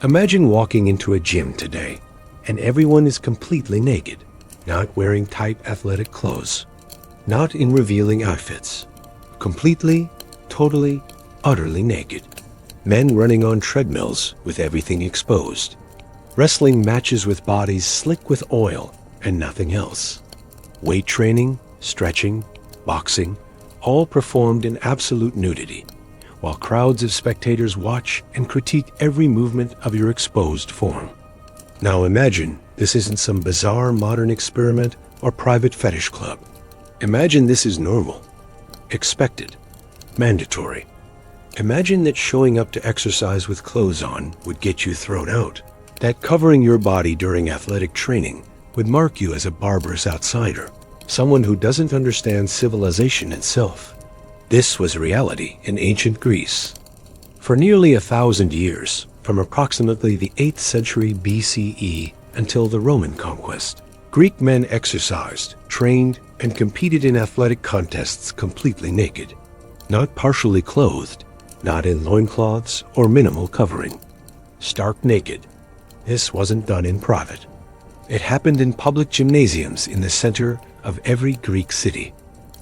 Imagine walking into a gym today, and everyone is completely naked, not wearing tight athletic clothes, not in revealing outfits, completely, totally, utterly naked. Men running on treadmills with everything exposed, wrestling matches with bodies slick with oil and nothing else. Weight training, stretching, boxing, all performed in absolute nudity, while crowds of spectators watch and critique every movement of your exposed form. Now imagine this isn't some bizarre modern experiment or private fetish club. Imagine this is normal, expected, mandatory. Imagine that showing up to exercise with clothes on would get you thrown out, that covering your body during athletic training would mark you as a barbarous outsider, someone who doesn't understand civilization itself. This was reality in ancient Greece. For nearly 1,000 years, from approximately the 8th century BCE until the Roman conquest, Greek men exercised, trained, and competed in athletic contests completely naked, not partially clothed, not in loincloths or minimal covering. Stark naked. This wasn't done in private. It happened in public gymnasiums in the center of every Greek city.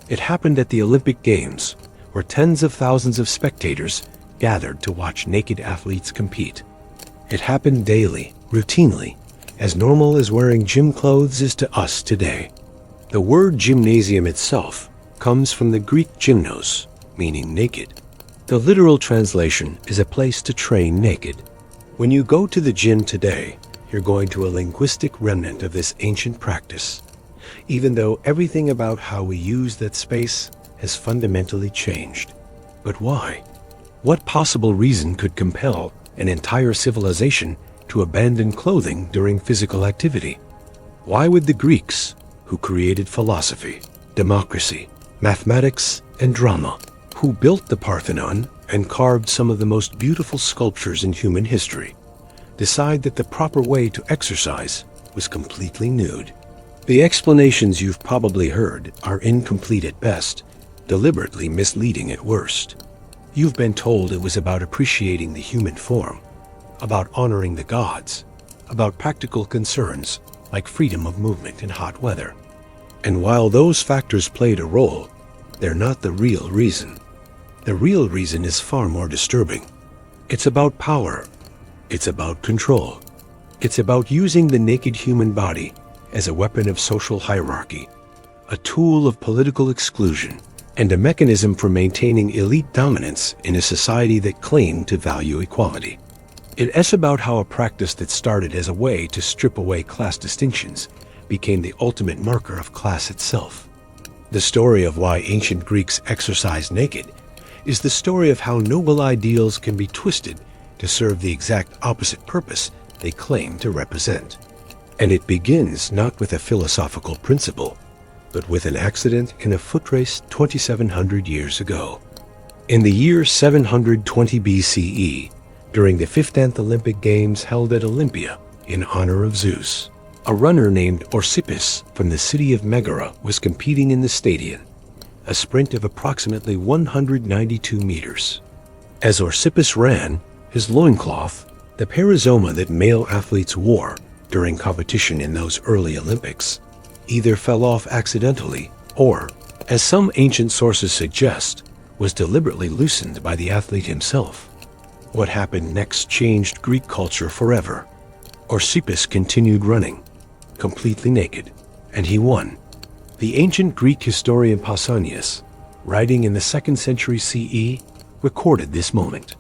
It happened at the Olympic Games, where tens of thousands of spectators gathered to watch naked athletes compete. It happened daily, routinely, as normal as wearing gym clothes is to us today. The word gymnasium itself comes from the Greek gymnos, meaning naked. The literal translation is a place to train naked. When you go to the gym today, you're going to a linguistic remnant of this ancient practice, even though everything about how we use that space has fundamentally changed. But why? What possible reason could compel an entire civilization to abandon clothing during physical activity? Why would the Greeks, who created philosophy, democracy, mathematics, and drama, who built the Parthenon and carved some of the most beautiful sculptures in human history, decide that the proper way to exercise was completely nude? The explanations you've probably heard are incomplete at best, deliberately misleading at worst. You've been told it was about appreciating the human form, about honoring the gods, about practical concerns like freedom of movement in hot weather. And while those factors played a role, they're not the real reason. The real reason is far more disturbing. It's about power. It's about control. It's about using the naked human body as a weapon of social hierarchy, a tool of political exclusion, and a mechanism for maintaining elite dominance in a society that claimed to value equality. It's about how a practice that started as a way to strip away class distinctions became the ultimate marker of class itself. The story of why ancient Greeks exercised naked is the story of how noble ideals can be twisted to serve the exact opposite purpose they claim to represent. And it begins not with a philosophical principle, but with an accident in a foot race 2,700 years ago. In the year 720 BCE, during the 15th Olympic Games held at Olympia in honor of Zeus, a runner named Orsippus from the city of Megara was competing in the stadion, a sprint of approximately 192 meters. As Orsippus ran, his loincloth, the perizoma that male athletes wore during competition in those early Olympics, either fell off accidentally or, as some ancient sources suggest, was deliberately loosened by the athlete himself. What happened next changed Greek culture forever. Orsippus continued running, completely naked, and he won. The ancient Greek historian Pausanias, writing in the 2nd century CE, recorded this moment.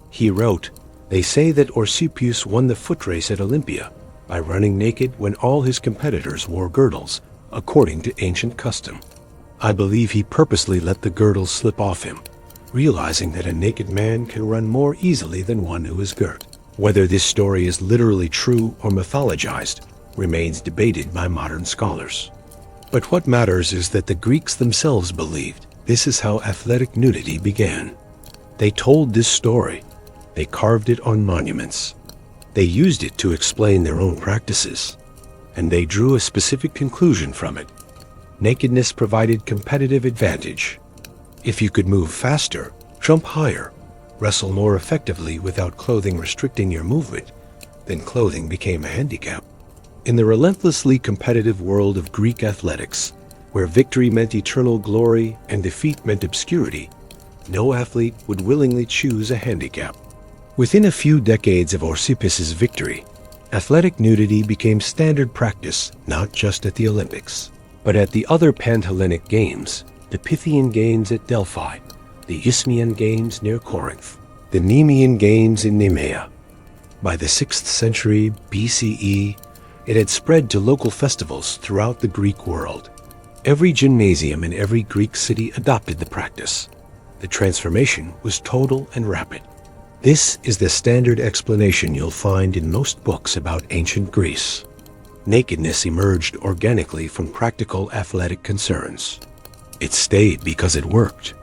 He wrote, "They say that Orsippus won the foot race at Olympia by running naked when all his competitors wore girdles, according to ancient custom. I believe he purposely let the girdles slip off him, realizing that a naked man can run more easily than one who is girt." Whether this story is literally true or mythologized remains debated by modern scholars. But what matters is that the Greeks themselves believed this is how athletic nudity began. They told this story. They carved it on monuments. They used it to explain their own practices. And they drew a specific conclusion from it. Nakedness provided competitive advantage. If you could move faster, jump higher, wrestle more effectively without clothing restricting your movement, then clothing became a handicap. In the relentlessly competitive world of Greek athletics, where victory meant eternal glory and defeat meant obscurity, no athlete would willingly choose a handicap. Within a few decades of Orsippus's victory, athletic nudity became standard practice not just at the Olympics, but at the other Panhellenic Games, the Pythian Games at Delphi, the Isthmian Games near Corinth, the Nemean Games in Nemea. By the 6th century BCE, it had spread to local festivals throughout the Greek world. Every gymnasium in every Greek city adopted the practice. The transformation was total and rapid. This is the standard explanation you'll find in most books about ancient Greece. Nakedness emerged organically from practical athletic concerns. It stayed because it worked.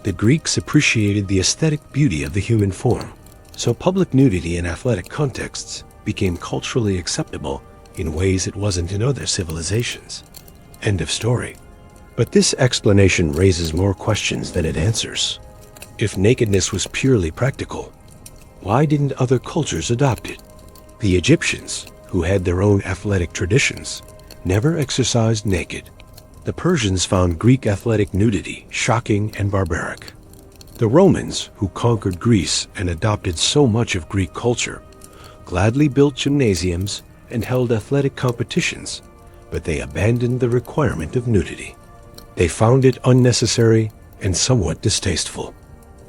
The Greeks appreciated the aesthetic beauty of the human form, so public nudity in athletic contexts became culturally acceptable in ways it wasn't in other civilizations. End of story. But this explanation raises more questions than it answers. If nakedness was purely practical, why didn't other cultures adopt it? The Egyptians, who had their own athletic traditions, never exercised naked. The Persians found Greek athletic nudity shocking and barbaric. The Romans, who conquered Greece and adopted so much of Greek culture, gladly built gymnasiums and held athletic competitions, but they abandoned the requirement of nudity. They found it unnecessary and somewhat distasteful.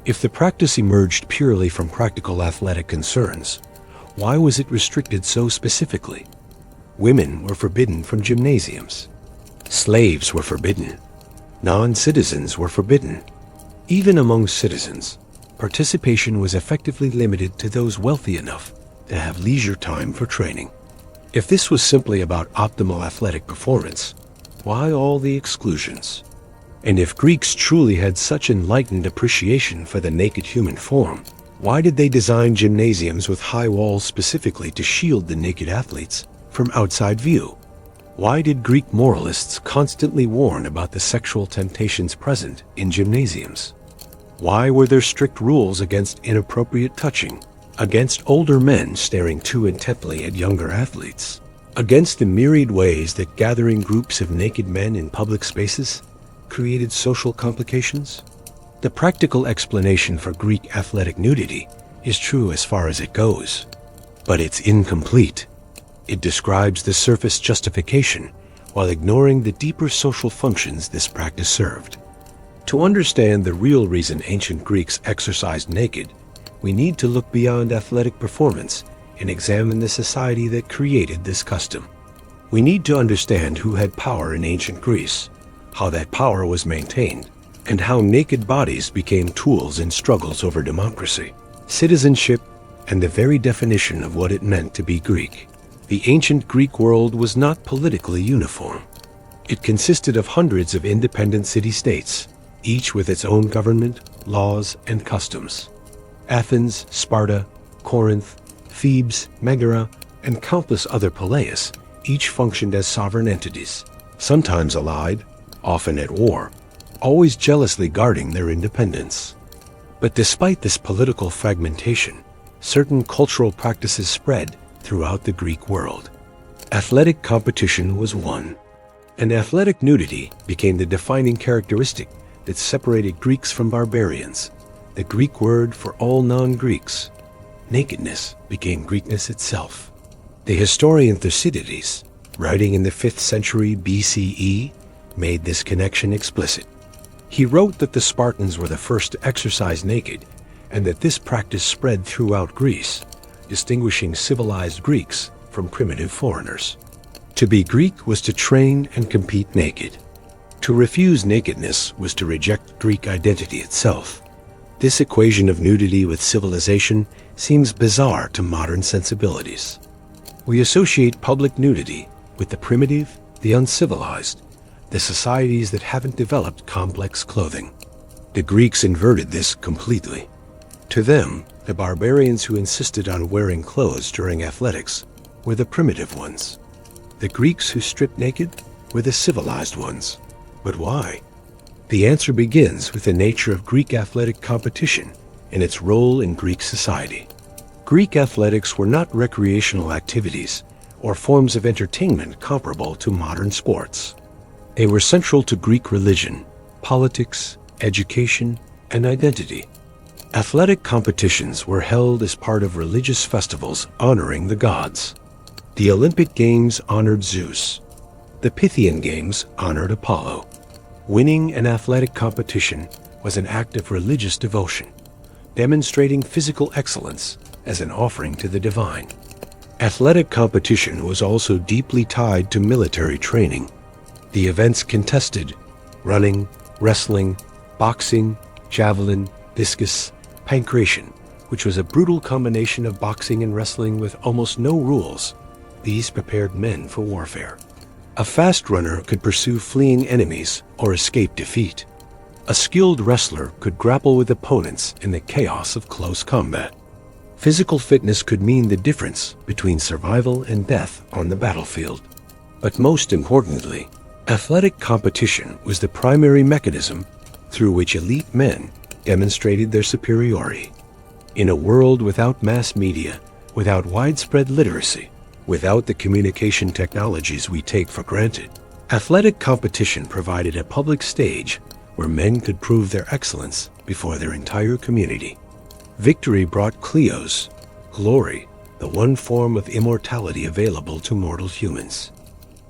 If the practice emerged purely from practical athletic concerns, why was it restricted so specifically? Women were forbidden from gymnasiums. Slaves were forbidden. Non-citizens were forbidden. Even among citizens, participation was effectively limited to those wealthy enough to have leisure time for training. If this was simply about optimal athletic performance, why all the exclusions? And if Greeks truly had such enlightened appreciation for the naked human form, why did they design gymnasiums with high walls specifically to shield the naked athletes from outside view? Why did Greek moralists constantly warn about the sexual temptations present in gymnasiums? Why were there strict rules against inappropriate touching, against older men staring too intently at younger athletes, against the myriad ways that gathering groups of naked men in public spaces created social complications? The practical explanation for Greek athletic nudity is true as far as it goes, but it's incomplete. It describes the surface justification while ignoring the deeper social functions this practice served. To understand the real reason ancient Greeks exercised naked, we need to look beyond athletic performance and examine the society that created this custom. We need to understand who had power in ancient Greece, how that power was maintained, and how naked bodies became tools in struggles over democracy, citizenship, and the very definition of what it meant to be Greek. The ancient Greek world was not politically uniform. It consisted of hundreds of independent city-states, each with its own government, laws, and customs. Athens, Sparta, Corinth, Thebes, Megara, and countless other poleis each functioned as sovereign entities, sometimes allied, often at war, always jealously guarding their independence. But despite this political fragmentation, certain cultural practices spread throughout the Greek world. Athletic competition was one, and athletic nudity became the defining characteristic that separated Greeks from barbarians, the Greek word for all non-Greeks. Nakedness became Greekness itself. The historian Thucydides, writing in the 5th century BCE, made this connection explicit. He wrote that the Spartans were the first to exercise naked, and that this practice spread throughout Greece, distinguishing civilized Greeks from primitive foreigners. To be Greek was to train and compete naked. To refuse nakedness was to reject Greek identity itself. This equation of nudity with civilization seems bizarre to modern sensibilities. We associate public nudity with the primitive, the uncivilized, the societies that haven't developed complex clothing. The Greeks inverted this completely. To them, the barbarians who insisted on wearing clothes during athletics were the primitive ones. The Greeks who stripped naked were the civilized ones. But why? The answer begins with the nature of Greek athletic competition and its role in Greek society. Greek athletics were not recreational activities or forms of entertainment comparable to modern sports. They were central to Greek religion, politics, education, and identity. Athletic competitions were held as part of religious festivals honoring the gods. The Olympic Games honored Zeus. The Pythian Games honored Apollo. Winning an athletic competition was an act of religious devotion, demonstrating physical excellence as an offering to the divine. Athletic competition was also deeply tied to military training. The events contested running, wrestling, boxing, javelin, discus, pankration, which was a brutal combination of boxing and wrestling with almost no rules. These prepared men for warfare. A fast runner could pursue fleeing enemies or escape defeat. A skilled wrestler could grapple with opponents in the chaos of close combat. Physical fitness could mean the difference between survival and death on the battlefield. But most importantly, athletic competition was the primary mechanism through which elite men demonstrated their superiority. In a world without mass media, without widespread literacy, without the communication technologies we take for granted, athletic competition provided a public stage where men could prove their excellence before their entire community. Victory brought kleos, glory, the one form of immortality available to mortal humans.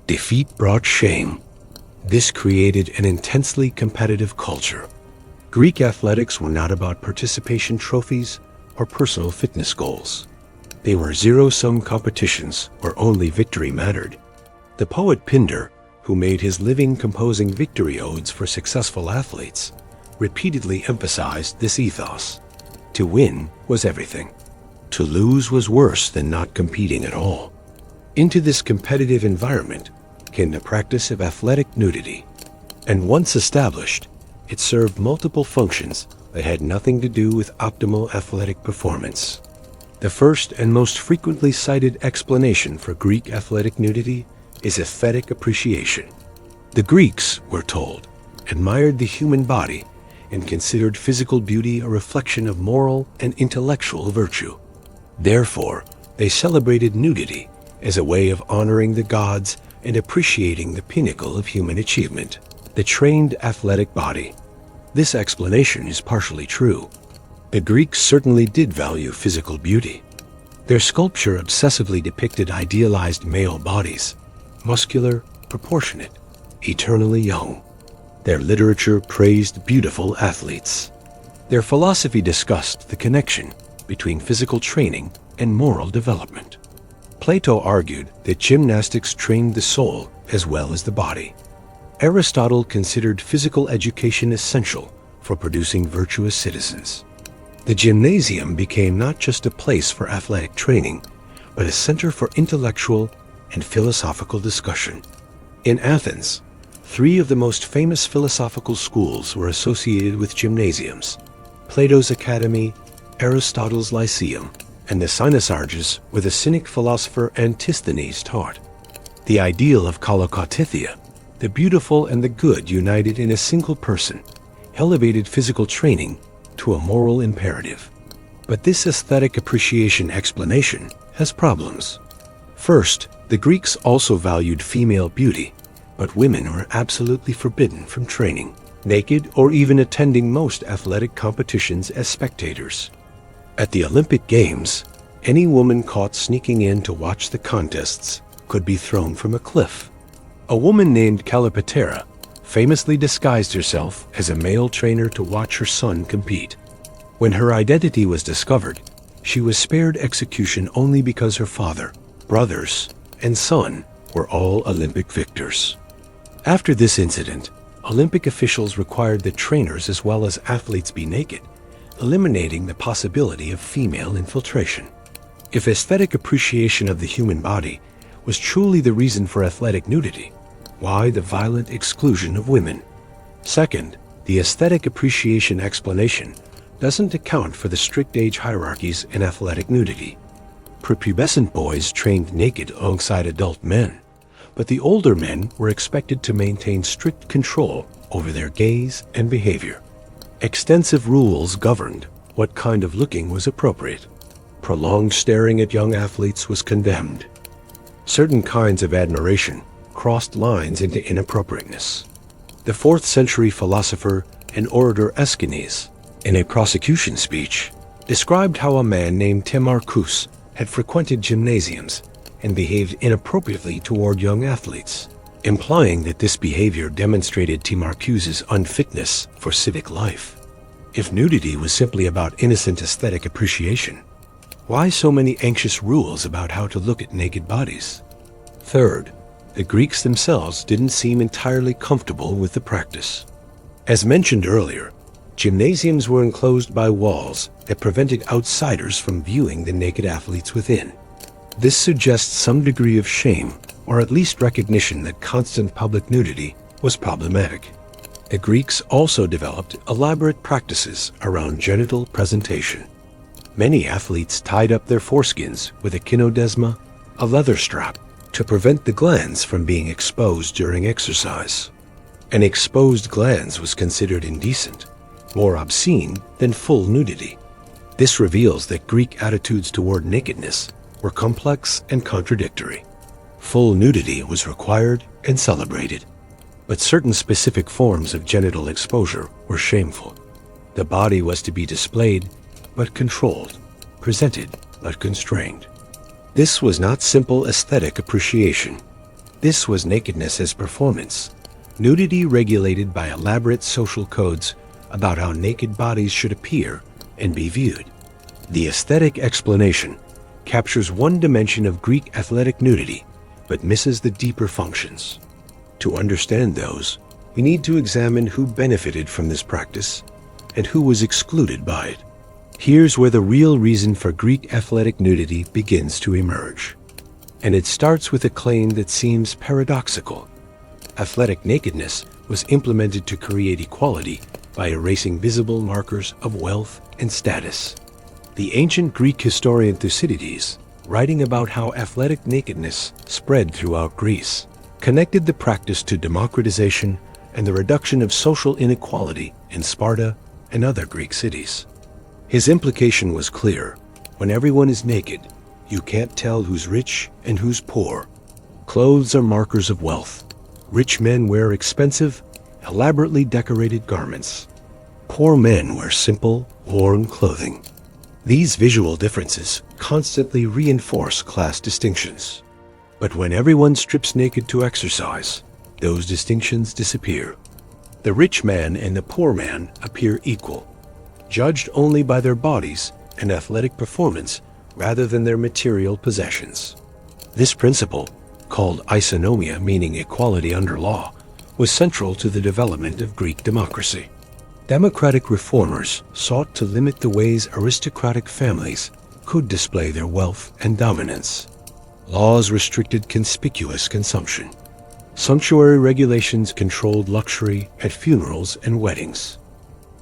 Defeat brought shame. This created an intensely competitive culture. Greek athletics were not about participation trophies or personal fitness goals. They were zero-sum competitions where only victory mattered. The poet Pindar, who made his living composing victory odes for successful athletes, repeatedly emphasized this ethos. To win was everything. To lose was worse than not competing at all. Into this competitive environment came the practice of athletic nudity, and once established, it served multiple functions that had nothing to do with optimal athletic performance. The first and most frequently cited explanation for Greek athletic nudity is aesthetic appreciation. The Greeks, we're told, admired the human body and considered physical beauty a reflection of moral and intellectual virtue. Therefore, they celebrated nudity as a way of honoring the gods and appreciating the pinnacle of human achievement, the trained athletic body. This explanation is partially true. The Greeks certainly did value physical beauty. Their sculpture obsessively depicted idealized male bodies, muscular, proportionate, eternally young. Their literature praised beautiful athletes. Their philosophy discussed the connection between physical training and moral development. Plato argued that gymnastics trained the soul as well as the body. Aristotle considered physical education essential for producing virtuous citizens. The gymnasium became not just a place for athletic training, but a center for intellectual and philosophical discussion. In Athens, 3 of the most famous philosophical schools were associated with gymnasiums: Plato's Academy, Aristotle's Lyceum, and the Cynosarges, where the Cynic philosopher Antisthenes taught. The ideal of Kolokotithia, the beautiful and the good united in a single person, elevated physical training to a moral imperative. But this aesthetic appreciation explanation has problems. First, the Greeks also valued female beauty, but women were absolutely forbidden from training, naked, or even attending most athletic competitions as spectators. At the Olympic Games, any woman caught sneaking in to watch the contests could be thrown from a cliff. A woman named Kallipateira famously disguised herself as a male trainer to watch her son compete. When her identity was discovered, she was spared execution only because her father, brothers, and son were all Olympic victors. After this incident, Olympic officials required that trainers as well as athletes be naked, eliminating the possibility of female infiltration. If aesthetic appreciation of the human body was truly the reason for athletic nudity, why the violent exclusion of women? Second, the aesthetic appreciation explanation doesn't account for the strict age hierarchies in athletic nudity. Prepubescent boys trained naked alongside adult men, but the older men were expected to maintain strict control over their gaze and behavior. Extensive rules governed what kind of looking was appropriate. Prolonged staring at young athletes was condemned. Certain kinds of admiration crossed lines into inappropriateness. The 4th century philosopher and orator Aeschines, in a prosecution speech, described how a man named Timarchus had frequented gymnasiums and behaved inappropriately toward young athletes, implying that this behavior demonstrated Timarchus's unfitness for civic life. If nudity was simply about innocent aesthetic appreciation, why so many anxious rules about how to look at naked bodies? Third, the Greeks themselves didn't seem entirely comfortable with the practice. As mentioned earlier, gymnasiums were enclosed by walls that prevented outsiders from viewing the naked athletes within. This suggests some degree of shame, or at least recognition that constant public nudity was problematic. The Greeks also developed elaborate practices around genital presentation. Many athletes tied up their foreskins with a kynodesma, a leather strap, to prevent the glands from being exposed during exercise. An exposed glans was considered indecent, more obscene than full nudity. This reveals that Greek attitudes toward nakedness were complex and contradictory. Full nudity was required and celebrated, but certain specific forms of genital exposure were shameful. The body was to be displayed but controlled, presented but constrained. This was not simple aesthetic appreciation. This was nakedness as performance, nudity regulated by elaborate social codes about how naked bodies should appear and be viewed. The aesthetic explanation captures one dimension of Greek athletic nudity, but misses the deeper functions. To understand those, we need to examine who benefited from this practice and who was excluded by it. Here's where the real reason for Greek athletic nudity begins to emerge. And it starts with a claim that seems paradoxical. Athletic nakedness was implemented to create equality by erasing visible markers of wealth and status. The ancient Greek historian Thucydides, writing about how athletic nakedness spread throughout Greece, connected the practice to democratization and the reduction of social inequality in Sparta and other Greek cities. His implication was clear. When everyone is naked, you can't tell who's rich and who's poor. Clothes are markers of wealth. Rich men wear expensive, elaborately decorated garments. Poor men wear simple, worn clothing. These visual differences constantly reinforce class distinctions. But when everyone strips naked to exercise, those distinctions disappear. The rich man and the poor man appear equal, judged only by their bodies and athletic performance rather than their material possessions. This principle, called isonomia, meaning equality under law, was central to the development of Greek democracy. Democratic reformers sought to limit the ways aristocratic families could display their wealth and dominance. Laws restricted conspicuous consumption. Sumptuary regulations controlled luxury at funerals and weddings.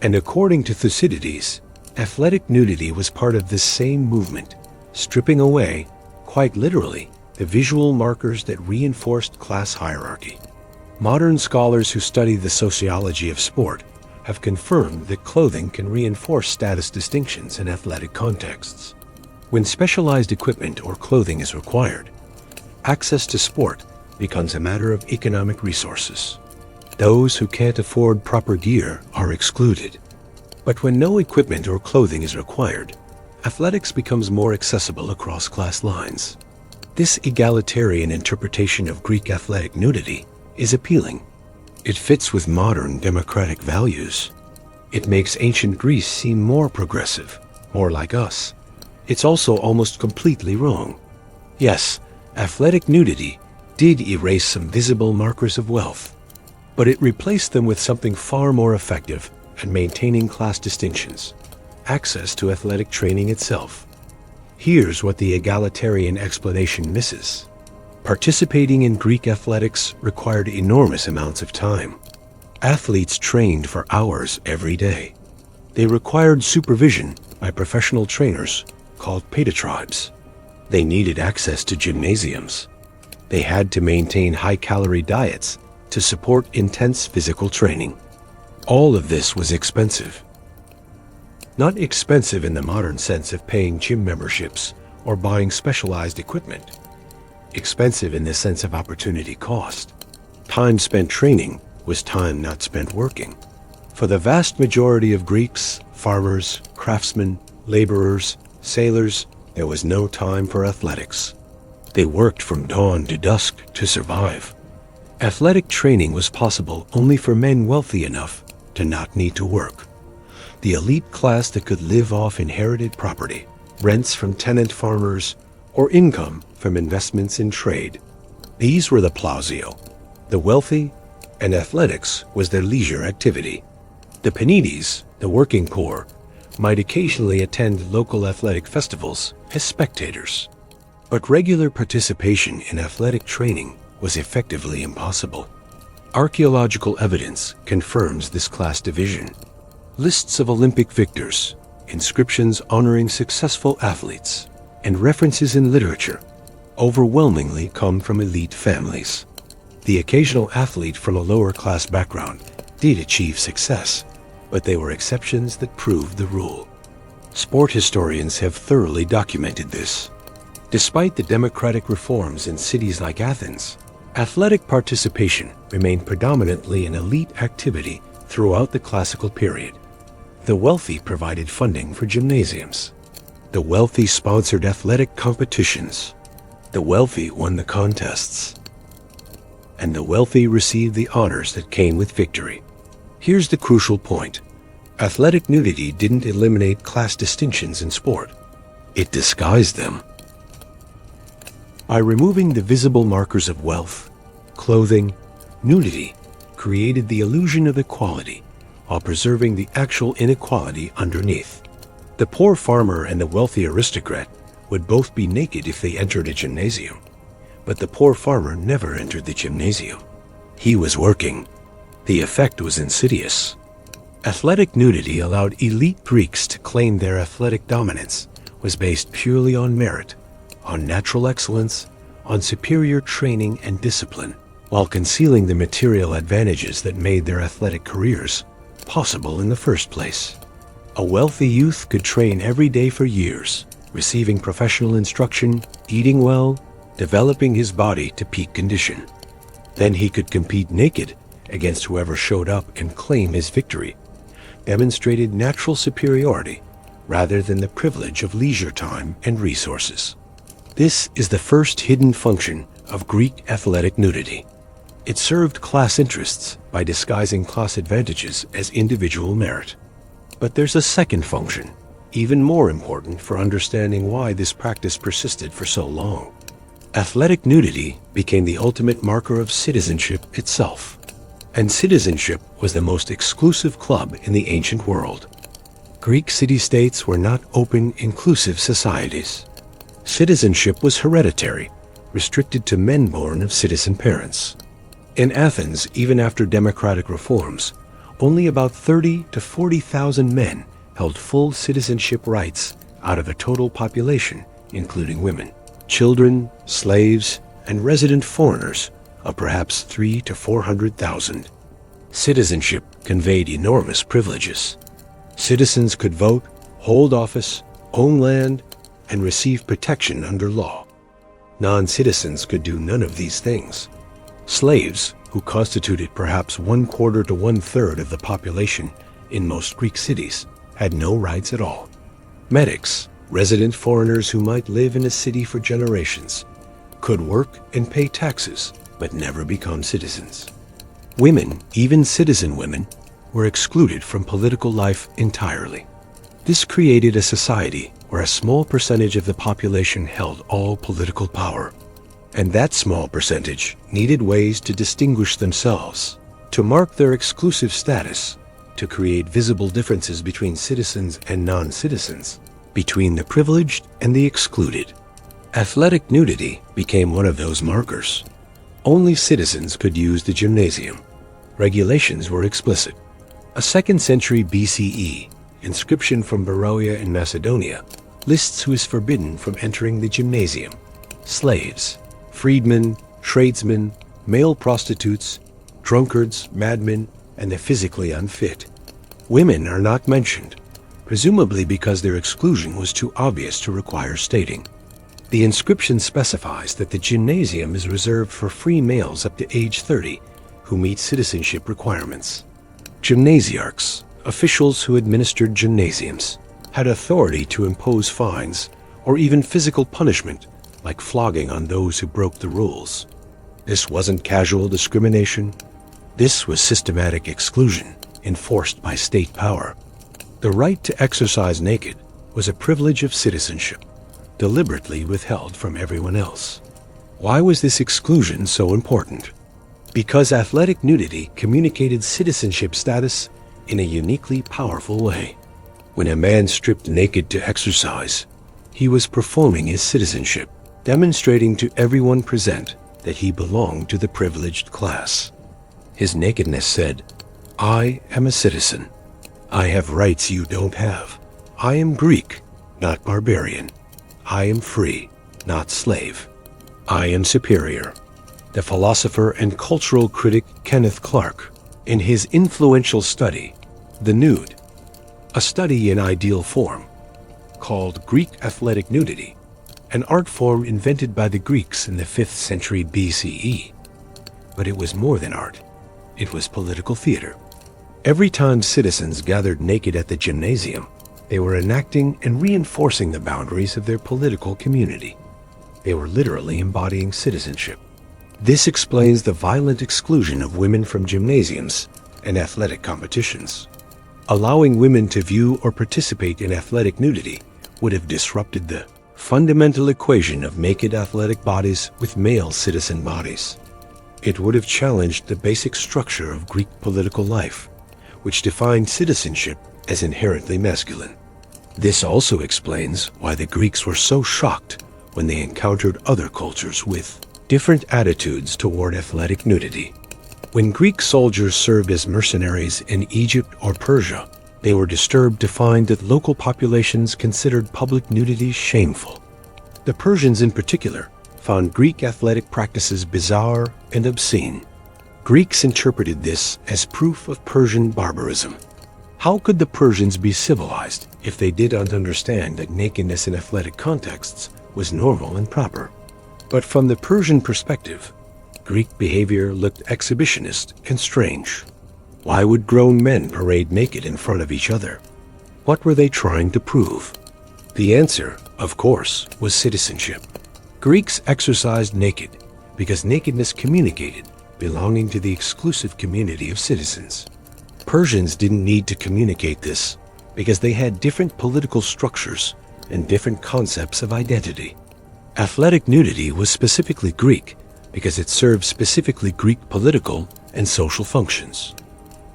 And according to Thucydides, athletic nudity was part of this same movement, stripping away, quite literally, the visual markers that reinforced class hierarchy. Modern scholars who study the sociology of sport have confirmed that clothing can reinforce status distinctions in athletic contexts. When specialized equipment or clothing is required, access to sport becomes a matter of economic resources. Those who can't afford proper gear are excluded. But when no equipment or clothing is required, athletics becomes more accessible across class lines. This egalitarian interpretation of Greek athletic nudity is appealing. It fits with modern democratic values. It makes ancient Greece seem more progressive, more like us. It's also almost completely wrong. Yes, athletic nudity did erase some visible markers of wealth, but it replaced them with something far more effective at maintaining class distinctions: access to athletic training itself. Here's what the egalitarian explanation misses. Participating in Greek athletics required enormous amounts of time. Athletes trained for hours every day. They required supervision by professional trainers called pediatribes. They needed access to gymnasiums. They had to maintain high-calorie diets to support intense physical training. All of this was expensive. Not expensive in the modern sense of paying gym memberships or buying specialized equipment. Expensive in the sense of opportunity cost. Time spent training was time not spent working. For the vast majority of Greeks, farmers, craftsmen, laborers, sailors, there was no time for athletics. They worked from dawn to dusk to survive. Athletic training was possible only for men wealthy enough to not need to work. The elite class that could live off inherited property, rents from tenant farmers, or income from investments in trade. These were the plausio, the wealthy, and athletics was their leisure activity. The panides, the working poor, might occasionally attend local athletic festivals as spectators. But regular participation in athletic training was effectively impossible. Archaeological evidence confirms this class division. Lists of Olympic victors, inscriptions honoring successful athletes, and references in literature overwhelmingly come from elite families. The occasional athlete from a lower class background did achieve success, but they were exceptions that proved the rule. Sport historians have thoroughly documented this. Despite the democratic reforms in cities like Athens, athletic participation remained predominantly an elite activity throughout the classical period. The wealthy provided funding for gymnasiums. The wealthy sponsored athletic competitions. The wealthy won the contests. And the wealthy received the honors that came with victory. Here's the crucial point. Athletic nudity didn't eliminate class distinctions in sport. It disguised them. By removing the visible markers of wealth, clothing, nudity created the illusion of equality while preserving the actual inequality underneath. The poor farmer and the wealthy aristocrat would both be naked if they entered a gymnasium. But the poor farmer never entered the gymnasium. He was working. The effect was insidious. Athletic nudity allowed elite Greeks to claim their athletic dominance was based purely on merit, on natural excellence, on superior training and discipline, while concealing the material advantages that made their athletic careers possible in the first place. A wealthy youth could train every day for years, receiving professional instruction, eating well, developing his body to peak condition. Then he could compete naked against whoever showed up and claim his victory, demonstrated natural superiority rather than the privilege of leisure time and resources. This is the first hidden function of Greek athletic nudity. It served class interests by disguising class advantages as individual merit. But there's a second function, even more important for understanding why this practice persisted for so long. Athletic nudity became the ultimate marker of citizenship itself. And citizenship was the most exclusive club in the ancient world. Greek city-states were not open, inclusive societies. Citizenship was hereditary, restricted to men born of citizen parents. In Athens, even after democratic reforms, only about 30 to 40,000 men held full citizenship rights out of a total population, including women, children, slaves, and resident foreigners of perhaps 300,000 to 400,000. Citizenship conveyed enormous privileges. Citizens could vote, hold office, own land, and receive protection under law. Non-citizens could do none of these things. Slaves, who constituted perhaps 1/4 to 1/3 of the population in most Greek cities, had no rights at all. Medics, resident foreigners who might live in a city for generations, could work and pay taxes, but never become citizens. Women, even citizen women, were excluded from political life entirely. This created a society where a small percentage of the population held all political power. And that small percentage needed ways to distinguish themselves, to mark their exclusive status, to create visible differences between citizens and non-citizens, between the privileged and the excluded. Athletic nudity became one of those markers. Only citizens could use the gymnasium. Regulations were explicit. A 2nd century BCE inscription from Beroea in Macedonia lists who is forbidden from entering the gymnasium: slaves, freedmen, tradesmen, male prostitutes, drunkards, madmen, and the physically unfit. Women are not mentioned, presumably because their exclusion was too obvious to require stating. The inscription specifies that the gymnasium is reserved for free males up to age 30 who meet citizenship requirements. Gymnasiarchs, officials who administered gymnasiums, had authority to impose fines or even physical punishment like flogging on those who broke the rules. This wasn't casual discrimination. This was systematic exclusion enforced by state power. The right to exercise naked was a privilege of citizenship, deliberately withheld from everyone else. Why was this exclusion so important? Because athletic nudity communicated citizenship status in a uniquely powerful way. When a man stripped naked to exercise, he was performing his citizenship, demonstrating to everyone present that he belonged to the privileged class. His nakedness said, "I am a citizen. I have rights you don't have. I am Greek, not barbarian. I am free, not slave. I am superior." The philosopher and cultural critic Kenneth Clark, in his influential study, The Nude, a study in ideal form, called Greek athletic nudity, an art form invented by the Greeks in the 5th century BCE. But it was more than art. It was political theater. Every time citizens gathered naked at the gymnasium, they were enacting and reinforcing the boundaries of their political community. They were literally embodying citizenship. This explains the violent exclusion of women from gymnasiums and athletic competitions. Allowing women to view or participate in athletic nudity would have disrupted the fundamental equation of naked athletic bodies with male citizen bodies. It would have challenged the basic structure of Greek political life, which defined citizenship as inherently masculine. This also explains why the Greeks were so shocked when they encountered other cultures with different attitudes toward athletic nudity. When Greek soldiers served as mercenaries in Egypt or Persia, they were disturbed to find that local populations considered public nudity shameful. The Persians in particular found Greek athletic practices bizarre and obscene. Greeks interpreted this as proof of Persian barbarism. How could the Persians be civilized if they did not understand that nakedness in athletic contexts was normal and proper? But from the Persian perspective, Greek behavior looked exhibitionist and strange. Why would grown men parade naked in front of each other? What were they trying to prove? The answer, of course, was citizenship. Greeks exercised naked because nakedness communicated belonging to the exclusive community of citizens. Persians didn't need to communicate this because they had different political structures and different concepts of identity. Athletic nudity was specifically Greek because it served specifically Greek political and social functions.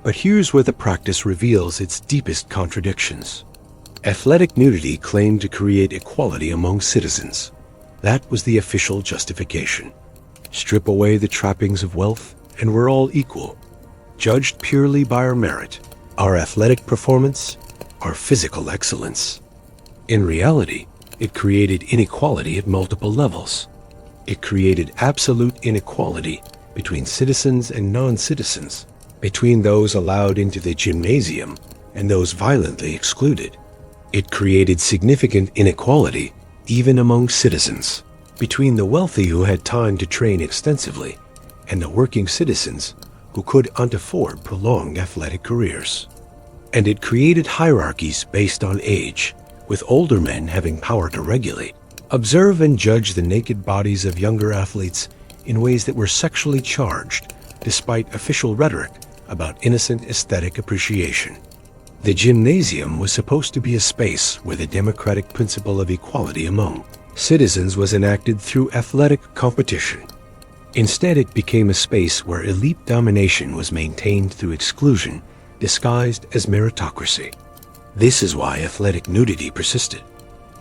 But here's where the practice reveals its deepest contradictions. Athletic nudity claimed to create equality among citizens. That was the official justification. Strip away the trappings of wealth and we're all equal, judged purely by our merit, our athletic performance, our physical excellence. In reality, it created inequality at multiple levels. It created absolute inequality between citizens and non-citizens, between those allowed into the gymnasium and those violently excluded. It created significant inequality even among citizens, between the wealthy who had time to train extensively and the working citizens who couldn't afford prolonged athletic careers. And it created hierarchies based on age, with older men having power to regulate, observe and judge the naked bodies of younger athletes in ways that were sexually charged, despite official rhetoric about innocent aesthetic appreciation. The gymnasium was supposed to be a space where the democratic principle of equality among citizens was enacted through athletic competition. Instead, it became a space where elite domination was maintained through exclusion, disguised as meritocracy. This is why athletic nudity persisted,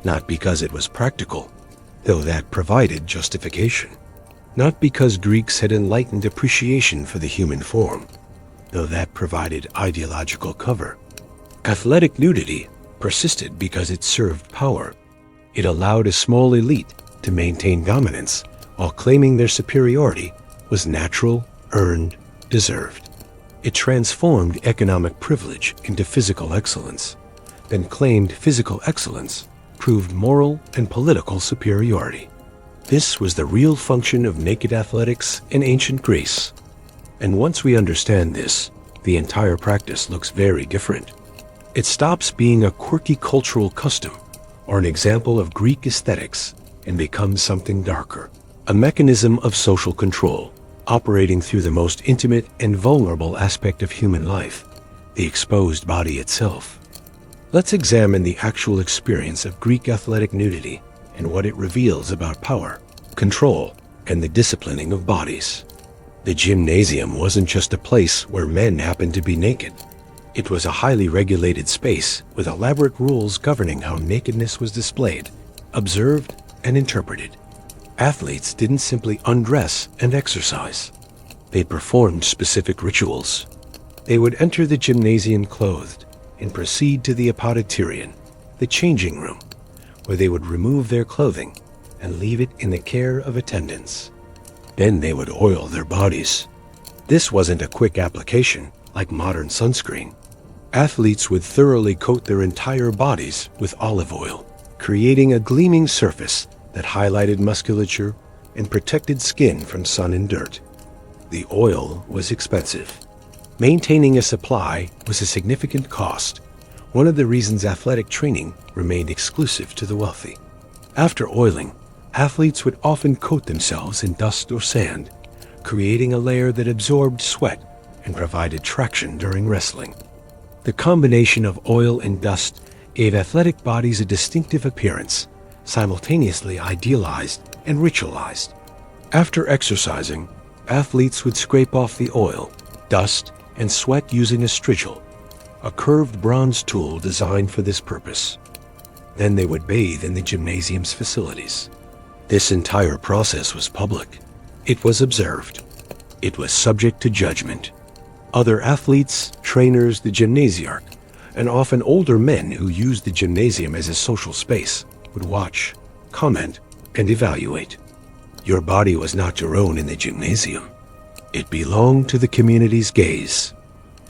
not because it was practical, though that provided justification, not because Greeks had enlightened appreciation for the human form, though that provided ideological cover. Athletic nudity persisted because it served power. It allowed a small elite to maintain dominance while claiming their superiority was natural, earned, deserved. It transformed economic privilege into physical excellence, then claimed physical excellence, proved moral and political superiority. This was the real function of naked athletics in ancient Greece. And once we understand this, the entire practice looks very different. It stops being a quirky cultural custom or an example of Greek aesthetics and becomes something darker, a mechanism of social control, operating through the most intimate and vulnerable aspect of human life, the exposed body itself. Let's examine the actual experience of Greek athletic nudity and what it reveals about power, control, and the disciplining of bodies. The gymnasium wasn't just a place where men happened to be naked. It was a highly regulated space with elaborate rules governing how nakedness was displayed, observed, and interpreted. Athletes didn't simply undress and exercise. They performed specific rituals. They would enter the gymnasium clothed and proceed to the apodyterion, the changing room, where they would remove their clothing and leave it in the care of attendants. Then they would oil their bodies. This wasn't a quick application like modern sunscreen. Athletes would thoroughly coat their entire bodies with olive oil, creating a gleaming surface that highlighted musculature and protected skin from sun and dirt. The oil was expensive. Maintaining a supply was a significant cost, one of the reasons athletic training remained exclusive to the wealthy. After oiling, athletes would often coat themselves in dust or sand, creating a layer that absorbed sweat and provided traction during wrestling. The combination of oil and dust gave athletic bodies a distinctive appearance, simultaneously idealized and ritualized. After exercising, athletes would scrape off the oil, dust, and sweat using a strigil, a curved bronze tool designed for this purpose. Then they would bathe in the gymnasium's facilities. This entire process was public. It was observed. It was subject to judgment. Other athletes, trainers, the gymnasiarch, and often older men who used the gymnasium as a social space would watch, comment, and evaluate. Your body was not your own in the gymnasium. It belonged to the community's gaze.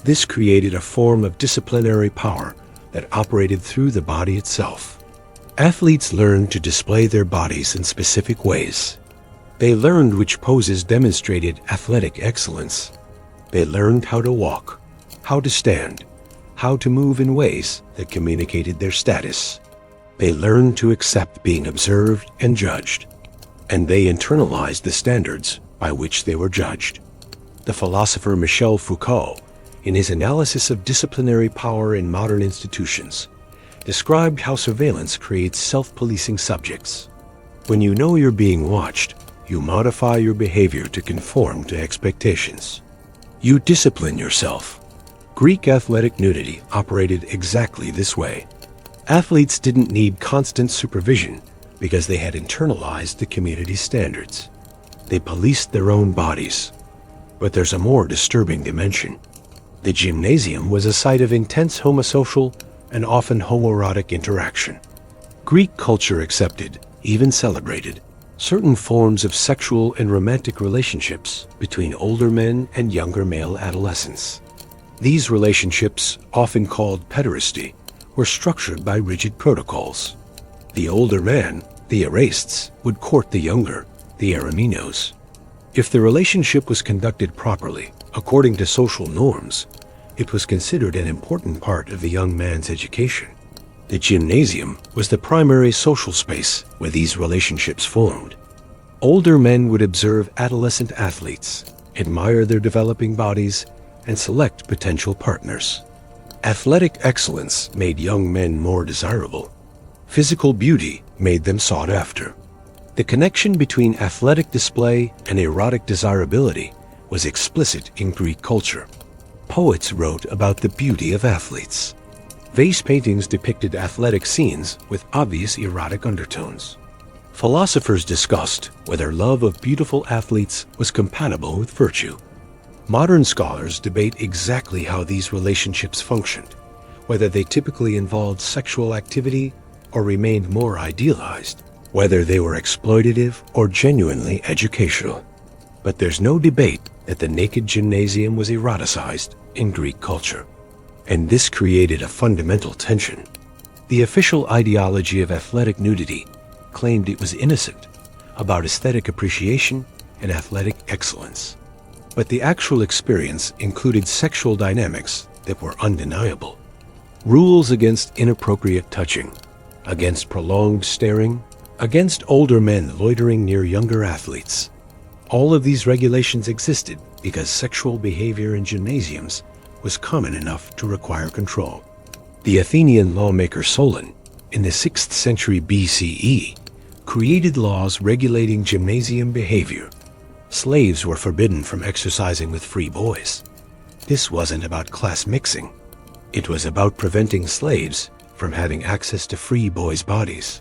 This created a form of disciplinary power that operated through the body itself. Athletes learned to display their bodies in specific ways. They learned which poses demonstrated athletic excellence. They learned how to walk, how to stand, how to move in ways that communicated their status. They learned to accept being observed and judged, and they internalized the standards by which they were judged. The philosopher Michel Foucault, in his analysis of disciplinary power in modern institutions, described how surveillance creates self-policing subjects. When you know you're being watched, you modify your behavior to conform to expectations. You discipline yourself. Greek athletic nudity operated exactly this way. Athletes didn't need constant supervision because they had internalized the community's standards. They policed their own bodies. But there's a more disturbing dimension. The gymnasium was a site of intense homosocial and often homoerotic interaction. Greek culture accepted, even celebrated, certain forms of sexual and romantic relationships between older men and younger male adolescents. These relationships, often called pederasty, were structured by rigid protocols. The older man, the erastes, would court the younger, the eromenos. If the relationship was conducted properly, according to social norms, it was considered an important part of the young man's education. The gymnasium was the primary social space where these relationships formed. Older men would observe adolescent athletes, admire their developing bodies, and select potential partners. Athletic excellence made young men more desirable. Physical beauty made them sought after. The connection between athletic display and erotic desirability was explicit in Greek culture. Poets wrote about the beauty of athletes. Vase paintings depicted athletic scenes with obvious erotic undertones. Philosophers discussed whether love of beautiful athletes was compatible with virtue. Modern scholars debate exactly how these relationships functioned, whether they typically involved sexual activity or remained more idealized, whether they were exploitative or genuinely educational. But there's no debate that the naked gymnasium was eroticized in Greek culture. And this created a fundamental tension. The official ideology of athletic nudity claimed it was innocent, about aesthetic appreciation and athletic excellence. But the actual experience included sexual dynamics that were undeniable. Rules against inappropriate touching, against prolonged staring, against older men loitering near younger athletes. All of these regulations existed because sexual behavior in gymnasiums was common enough to require control. The Athenian lawmaker Solon, in the 6th century BCE, created laws regulating gymnasium behavior. Slaves were forbidden from exercising with free boys. This wasn't about class mixing. It was about preventing slaves from having access to free boys' bodies.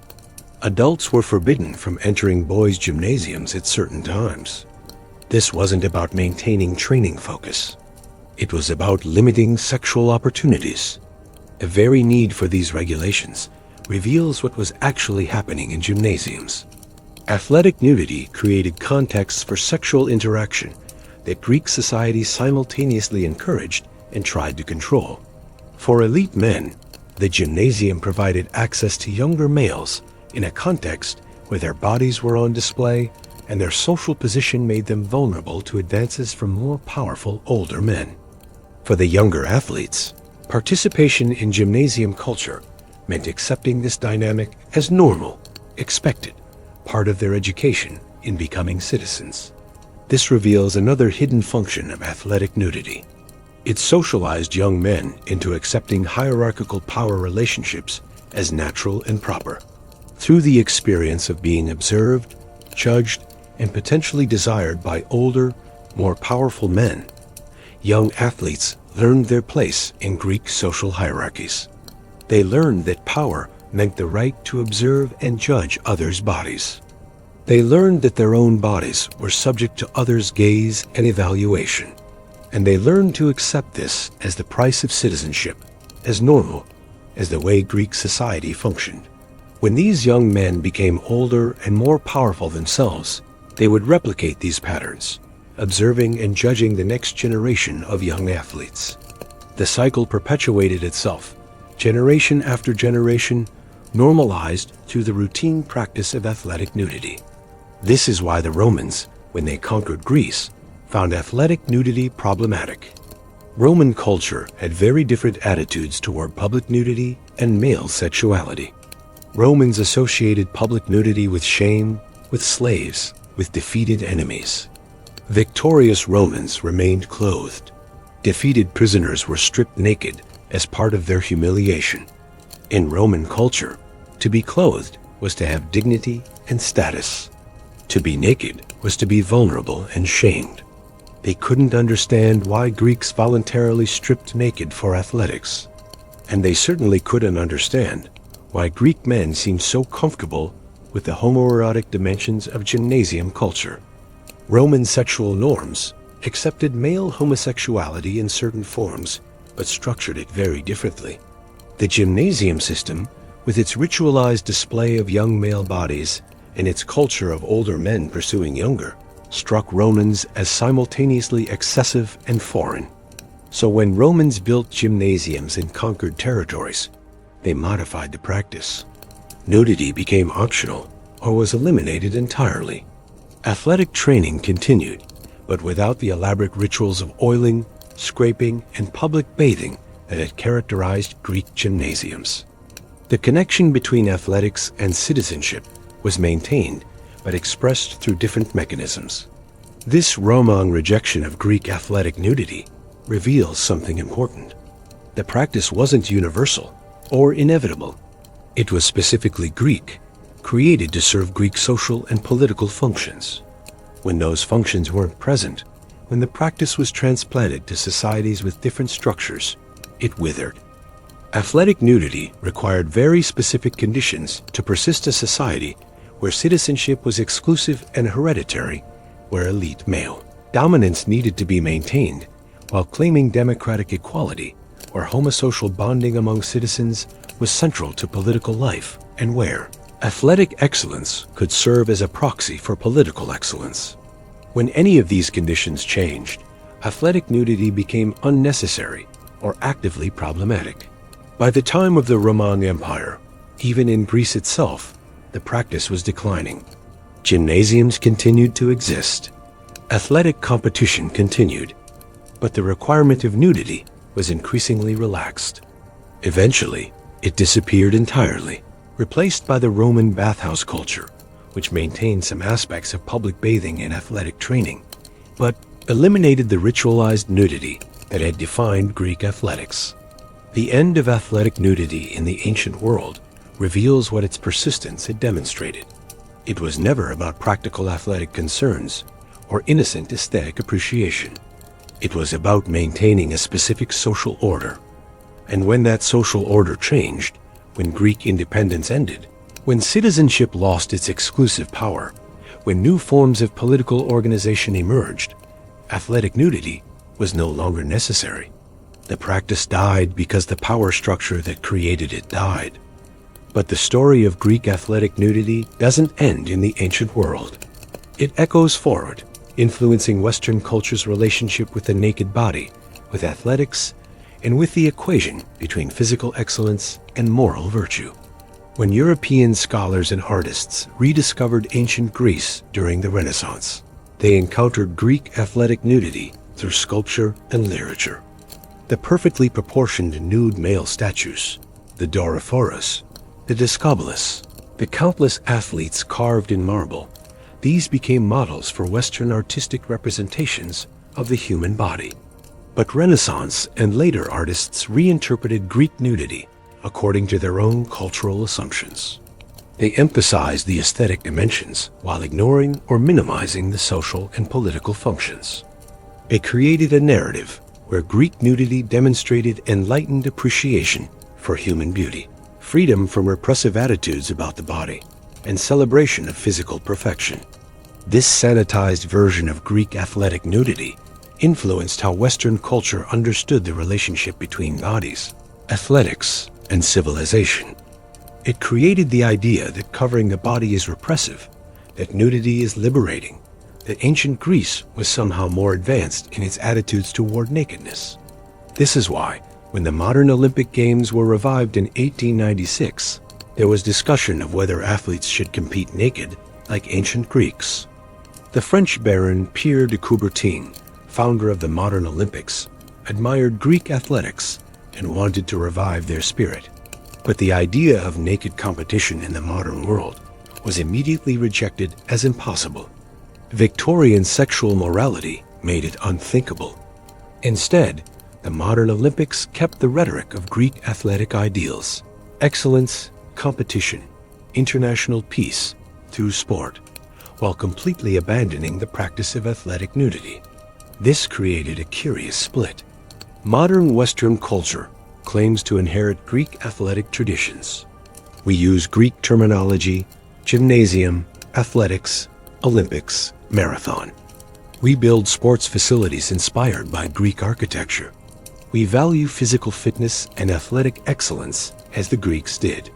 Adults were forbidden from entering boys' gymnasiums at certain times. This wasn't about maintaining training focus. It was about limiting sexual opportunities. The very need for these regulations reveals what was actually happening in gymnasiums. Athletic nudity created contexts for sexual interaction that Greek society simultaneously encouraged and tried to control. For elite men, the gymnasium provided access to younger males in a context where their bodies were on display and their social position made them vulnerable to advances from more powerful older men. For the younger athletes, participation in gymnasium culture meant accepting this dynamic as normal, expected, part of their education in becoming citizens. This reveals another hidden function of athletic nudity. It socialized young men into accepting hierarchical power relationships as natural and proper. Through the experience of being observed, judged, and potentially desired by older, more powerful men, young athletes learned their place in Greek social hierarchies. They learned that power meant the right to observe and judge others' bodies. They learned that their own bodies were subject to others' gaze and evaluation. And they learned to accept this as the price of citizenship, as normal as the way Greek society functioned. When these young men became older and more powerful themselves, they would replicate these patterns, observing and judging the next generation of young athletes. The cycle perpetuated itself, generation after generation, normalized through the routine practice of athletic nudity. This is why the Romans, when they conquered Greece, found athletic nudity problematic. Roman culture had very different attitudes toward public nudity and male sexuality. Romans associated public nudity with shame, with slaves, with defeated enemies. Victorious Romans remained clothed. Defeated prisoners were stripped naked as part of their humiliation. In Roman culture, to be clothed was to have dignity and status. To be naked was to be vulnerable and shamed. They couldn't understand why Greeks voluntarily stripped naked for athletics. And they certainly couldn't understand why Greek men seemed so comfortable with the homoerotic dimensions of gymnasium culture. Roman sexual norms accepted male homosexuality in certain forms, but structured it very differently. The gymnasium system, with its ritualized display of young male bodies and its culture of older men pursuing younger, struck Romans as simultaneously excessive and foreign. So when Romans built gymnasiums in conquered territories, they modified the practice. Nudity became optional or was eliminated entirely. Athletic training continued, but without the elaborate rituals of oiling, scraping, and public bathing that had characterized Greek gymnasiums. The connection between athletics and citizenship was maintained, but expressed through different mechanisms. This Roman rejection of Greek athletic nudity reveals something important. The practice wasn't universal or inevitable. It was specifically Greek, created to serve Greek social and political functions. When those functions weren't present, when the practice was transplanted to societies with different structures, it withered. Athletic nudity required very specific conditions to persist a society where citizenship was exclusive and hereditary, where elite male dominance needed to be maintained, while claiming democratic equality, where homosocial bonding among citizens was central to political life, and where athletic excellence could serve as a proxy for political excellence. When any of these conditions changed, athletic nudity became unnecessary or actively problematic. By the time of the Roman Empire, even in Greece itself, the practice was declining. Gymnasiums continued to exist. Athletic competition continued, but the requirement of nudity was increasingly relaxed. Eventually, it disappeared entirely, replaced by the Roman bathhouse culture, which maintained some aspects of public bathing and athletic training, but eliminated the ritualized nudity that had defined Greek athletics. The end of athletic nudity in the ancient world reveals what its persistence had demonstrated. It was never about practical athletic concerns or innocent aesthetic appreciation. It was about maintaining a specific social order. And when that social order changed, when Greek independence ended, when citizenship lost its exclusive power, when new forms of political organization emerged, athletic nudity was no longer necessary. The practice died because the power structure that created it died. But the story of Greek athletic nudity doesn't end in the ancient world. It echoes forward, influencing Western culture's relationship with the naked body, with athletics, and with the equation between physical excellence and moral virtue. When European scholars and artists rediscovered ancient Greece during the Renaissance, they encountered Greek athletic nudity through sculpture and literature. The perfectly proportioned nude male statues, the Dorophoros, the Discobolus, the countless athletes carved in marble, these became models for Western artistic representations of the human body. But Renaissance and later artists reinterpreted Greek nudity according to their own cultural assumptions. They emphasized the aesthetic dimensions while ignoring or minimizing the social and political functions. It created a narrative where Greek nudity demonstrated enlightened appreciation for human beauty, freedom from repressive attitudes about the body, and celebration of physical perfection. This sanitized version of Greek athletic nudity influenced how Western culture understood the relationship between bodies, athletics, and civilization. It created the idea that covering the body is repressive, that nudity is liberating, that ancient Greece was somehow more advanced in its attitudes toward nakedness. This is why, when the modern Olympic Games were revived in 1896, there was discussion of whether athletes should compete naked like ancient Greeks. The French baron Pierre de Coubertin, founder of the modern Olympics, admired Greek athletics and wanted to revive their spirit. But the idea of naked competition in the modern world was immediately rejected as impossible. Victorian sexual morality made it unthinkable. Instead, the modern Olympics kept the rhetoric of Greek athletic ideals: excellence, competition, international peace through sport, while completely abandoning the practice of athletic nudity. This created a curious split. Modern Western culture claims to inherit Greek athletic traditions. We use Greek terminology: gymnasium, athletics, Olympics, marathon. We build sports facilities inspired by Greek architecture. We value physical fitness and athletic excellence as the Greeks did.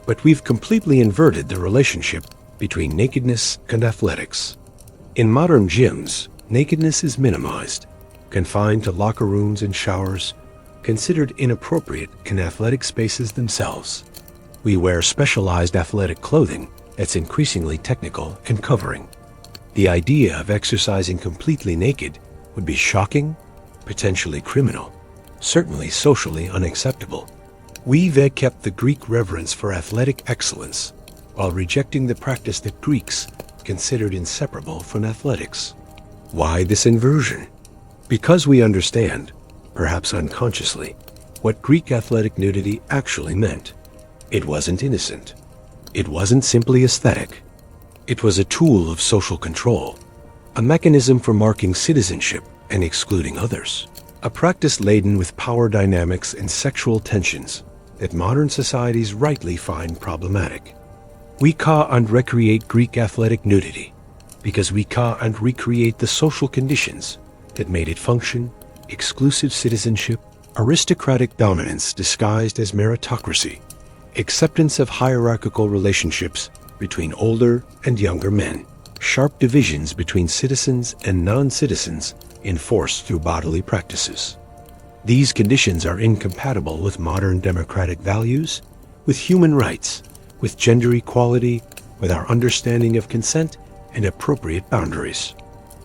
But we've completely inverted the relationship between nakedness and athletics. In modern gyms, nakedness is minimized, confined to locker rooms and showers, considered inappropriate in athletic spaces themselves. We wear specialized athletic clothing that's increasingly technical and covering. The idea of exercising completely naked would be shocking, potentially criminal, certainly socially unacceptable. We've kept the Greek reverence for athletic excellence while rejecting the practice that Greeks considered inseparable from athletics. Why this inversion? Because we understand, perhaps unconsciously, what Greek athletic nudity actually meant. It wasn't innocent. It wasn't simply aesthetic. It was a tool of social control, a mechanism for marking citizenship and excluding others, a practice laden with power dynamics and sexual tensions that modern societies rightly find problematic. We ca and recreate Greek athletic nudity because we ca and recreate the social conditions that made it function: exclusive citizenship, aristocratic dominance disguised as meritocracy, acceptance of hierarchical relationships between older and younger men, sharp divisions between citizens and non-citizens enforced through bodily practices. These conditions are incompatible with modern democratic values, with human rights, with gender equality, with our understanding of consent and appropriate boundaries.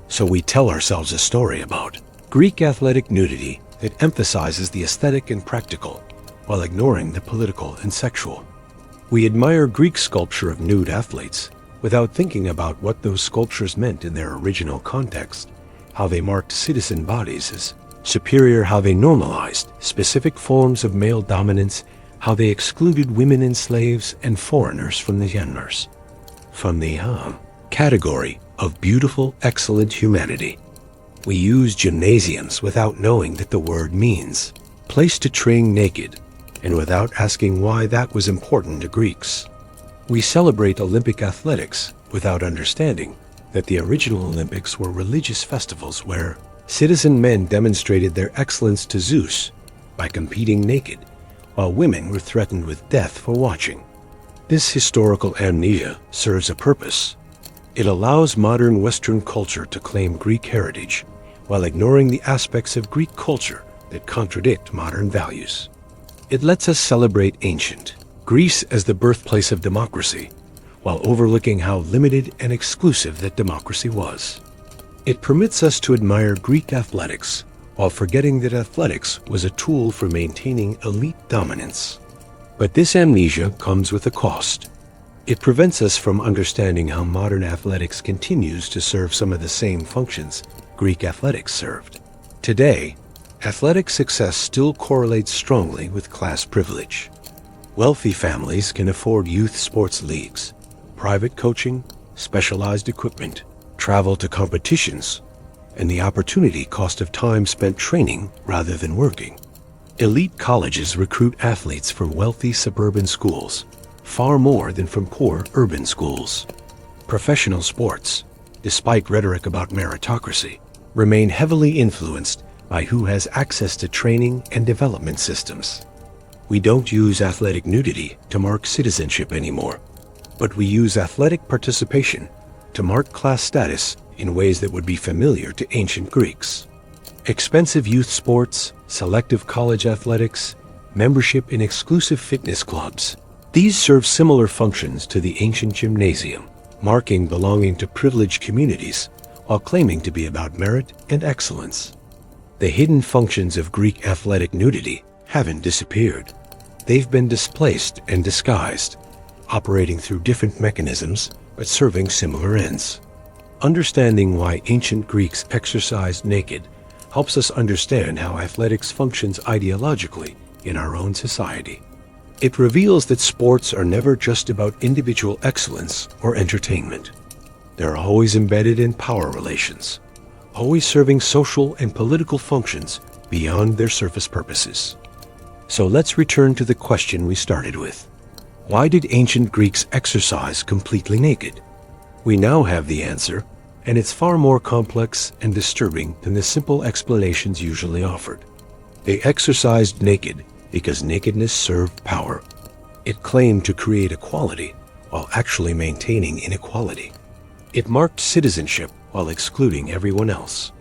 So we tell ourselves a story about Greek athletic nudity that emphasizes the aesthetic and practical, while ignoring the political and sexual. We admire Greek sculpture of nude athletes without thinking about what those sculptures meant in their original context, how they marked citizen bodies as superior, how they normalized specific forms of male dominance, how they excluded women and slaves and foreigners from the genres, from the category of beautiful, excellent humanity. We use gymnasiums without knowing that the word means place to train naked, and without asking why that was important to Greeks. We celebrate Olympic athletics without understanding that the original Olympics were religious festivals where citizen men demonstrated their excellence to Zeus by competing naked, while women were threatened with death for watching. This historical amnesia serves a purpose. It allows modern Western culture to claim Greek heritage while ignoring the aspects of Greek culture that contradict modern values. It lets us celebrate ancient Greece as the birthplace of democracy, while overlooking how limited and exclusive that democracy was. It permits us to admire Greek athletics while forgetting that athletics was a tool for maintaining elite dominance. But this amnesia comes with a cost. It prevents us from understanding how modern athletics continues to serve some of the same functions Greek athletics served. Today, athletic success still correlates strongly with class privilege. Wealthy families can afford youth sports leagues, private coaching, specialized equipment, travel to competitions, and the opportunity cost of time spent training rather than working. Elite colleges recruit athletes from wealthy suburban schools, far more than from poor urban schools. Professional sports, despite rhetoric about meritocracy, remain heavily influenced by who has access to training and development systems. We don't use athletic nudity to mark citizenship anymore, but we use athletic participation to mark class status in ways that would be familiar to ancient Greeks. Expensive youth sports, selective college athletics, membership in exclusive fitness clubs, these serve similar functions to the ancient gymnasium, marking belonging to privileged communities while claiming to be about merit and excellence. The hidden functions of Greek athletic nudity haven't disappeared. They've been displaced and disguised, operating through different mechanisms but serving similar ends. Understanding why ancient Greeks exercised naked helps us understand how athletics functions ideologically in our own society. It reveals that sports are never just about individual excellence or entertainment. They're always embedded in power relations, always serving social and political functions beyond their surface purposes. So let's return to the question we started with. Why did ancient Greeks exercise completely naked? We now have the answer, and it's far more complex and disturbing than the simple explanations usually offered. They exercised naked because nakedness served power. It claimed to create equality while actually maintaining inequality. It marked citizenship while excluding everyone else.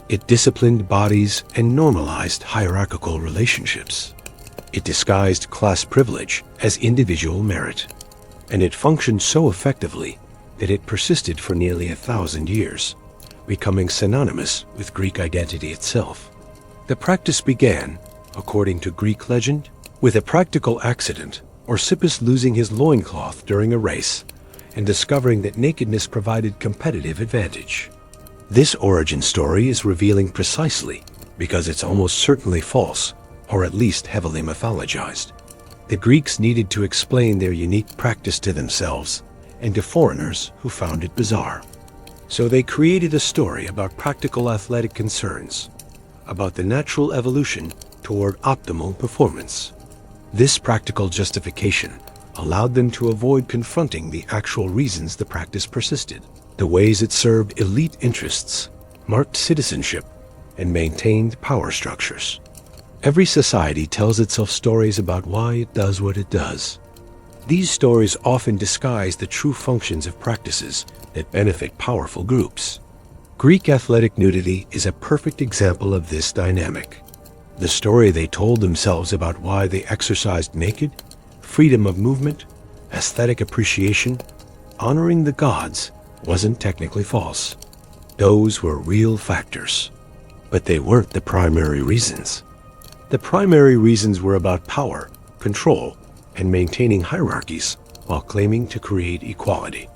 It disciplined bodies and normalized hierarchical relationships. It disguised class privilege as individual merit. And it functioned so effectively that it persisted for nearly 1,000 years, becoming synonymous with Greek identity itself. The practice began, according to Greek legend, with a practical accident, Orsippus losing his loincloth during a race and discovering that nakedness provided competitive advantage. This origin story is revealing precisely because it's almost certainly false, or at least heavily mythologized. The Greeks needed to explain their unique practice to themselves and to foreigners who found it bizarre. So they created a story about practical athletic concerns, about the natural evolution toward optimal performance. This practical justification allowed them to avoid confronting the actual reasons the practice persisted, the ways it served elite interests, marked citizenship, and maintained power structures. Every society tells itself stories about why it does what it does. These stories often disguise the true functions of practices that benefit powerful groups. Greek athletic nudity is a perfect example of this dynamic. The story they told themselves about why they exercised naked, freedom of movement, aesthetic appreciation, honoring the gods, wasn't technically false. Those were real factors. But they weren't the primary reasons. The primary reasons were about power, control, and maintaining hierarchies while claiming to create equality.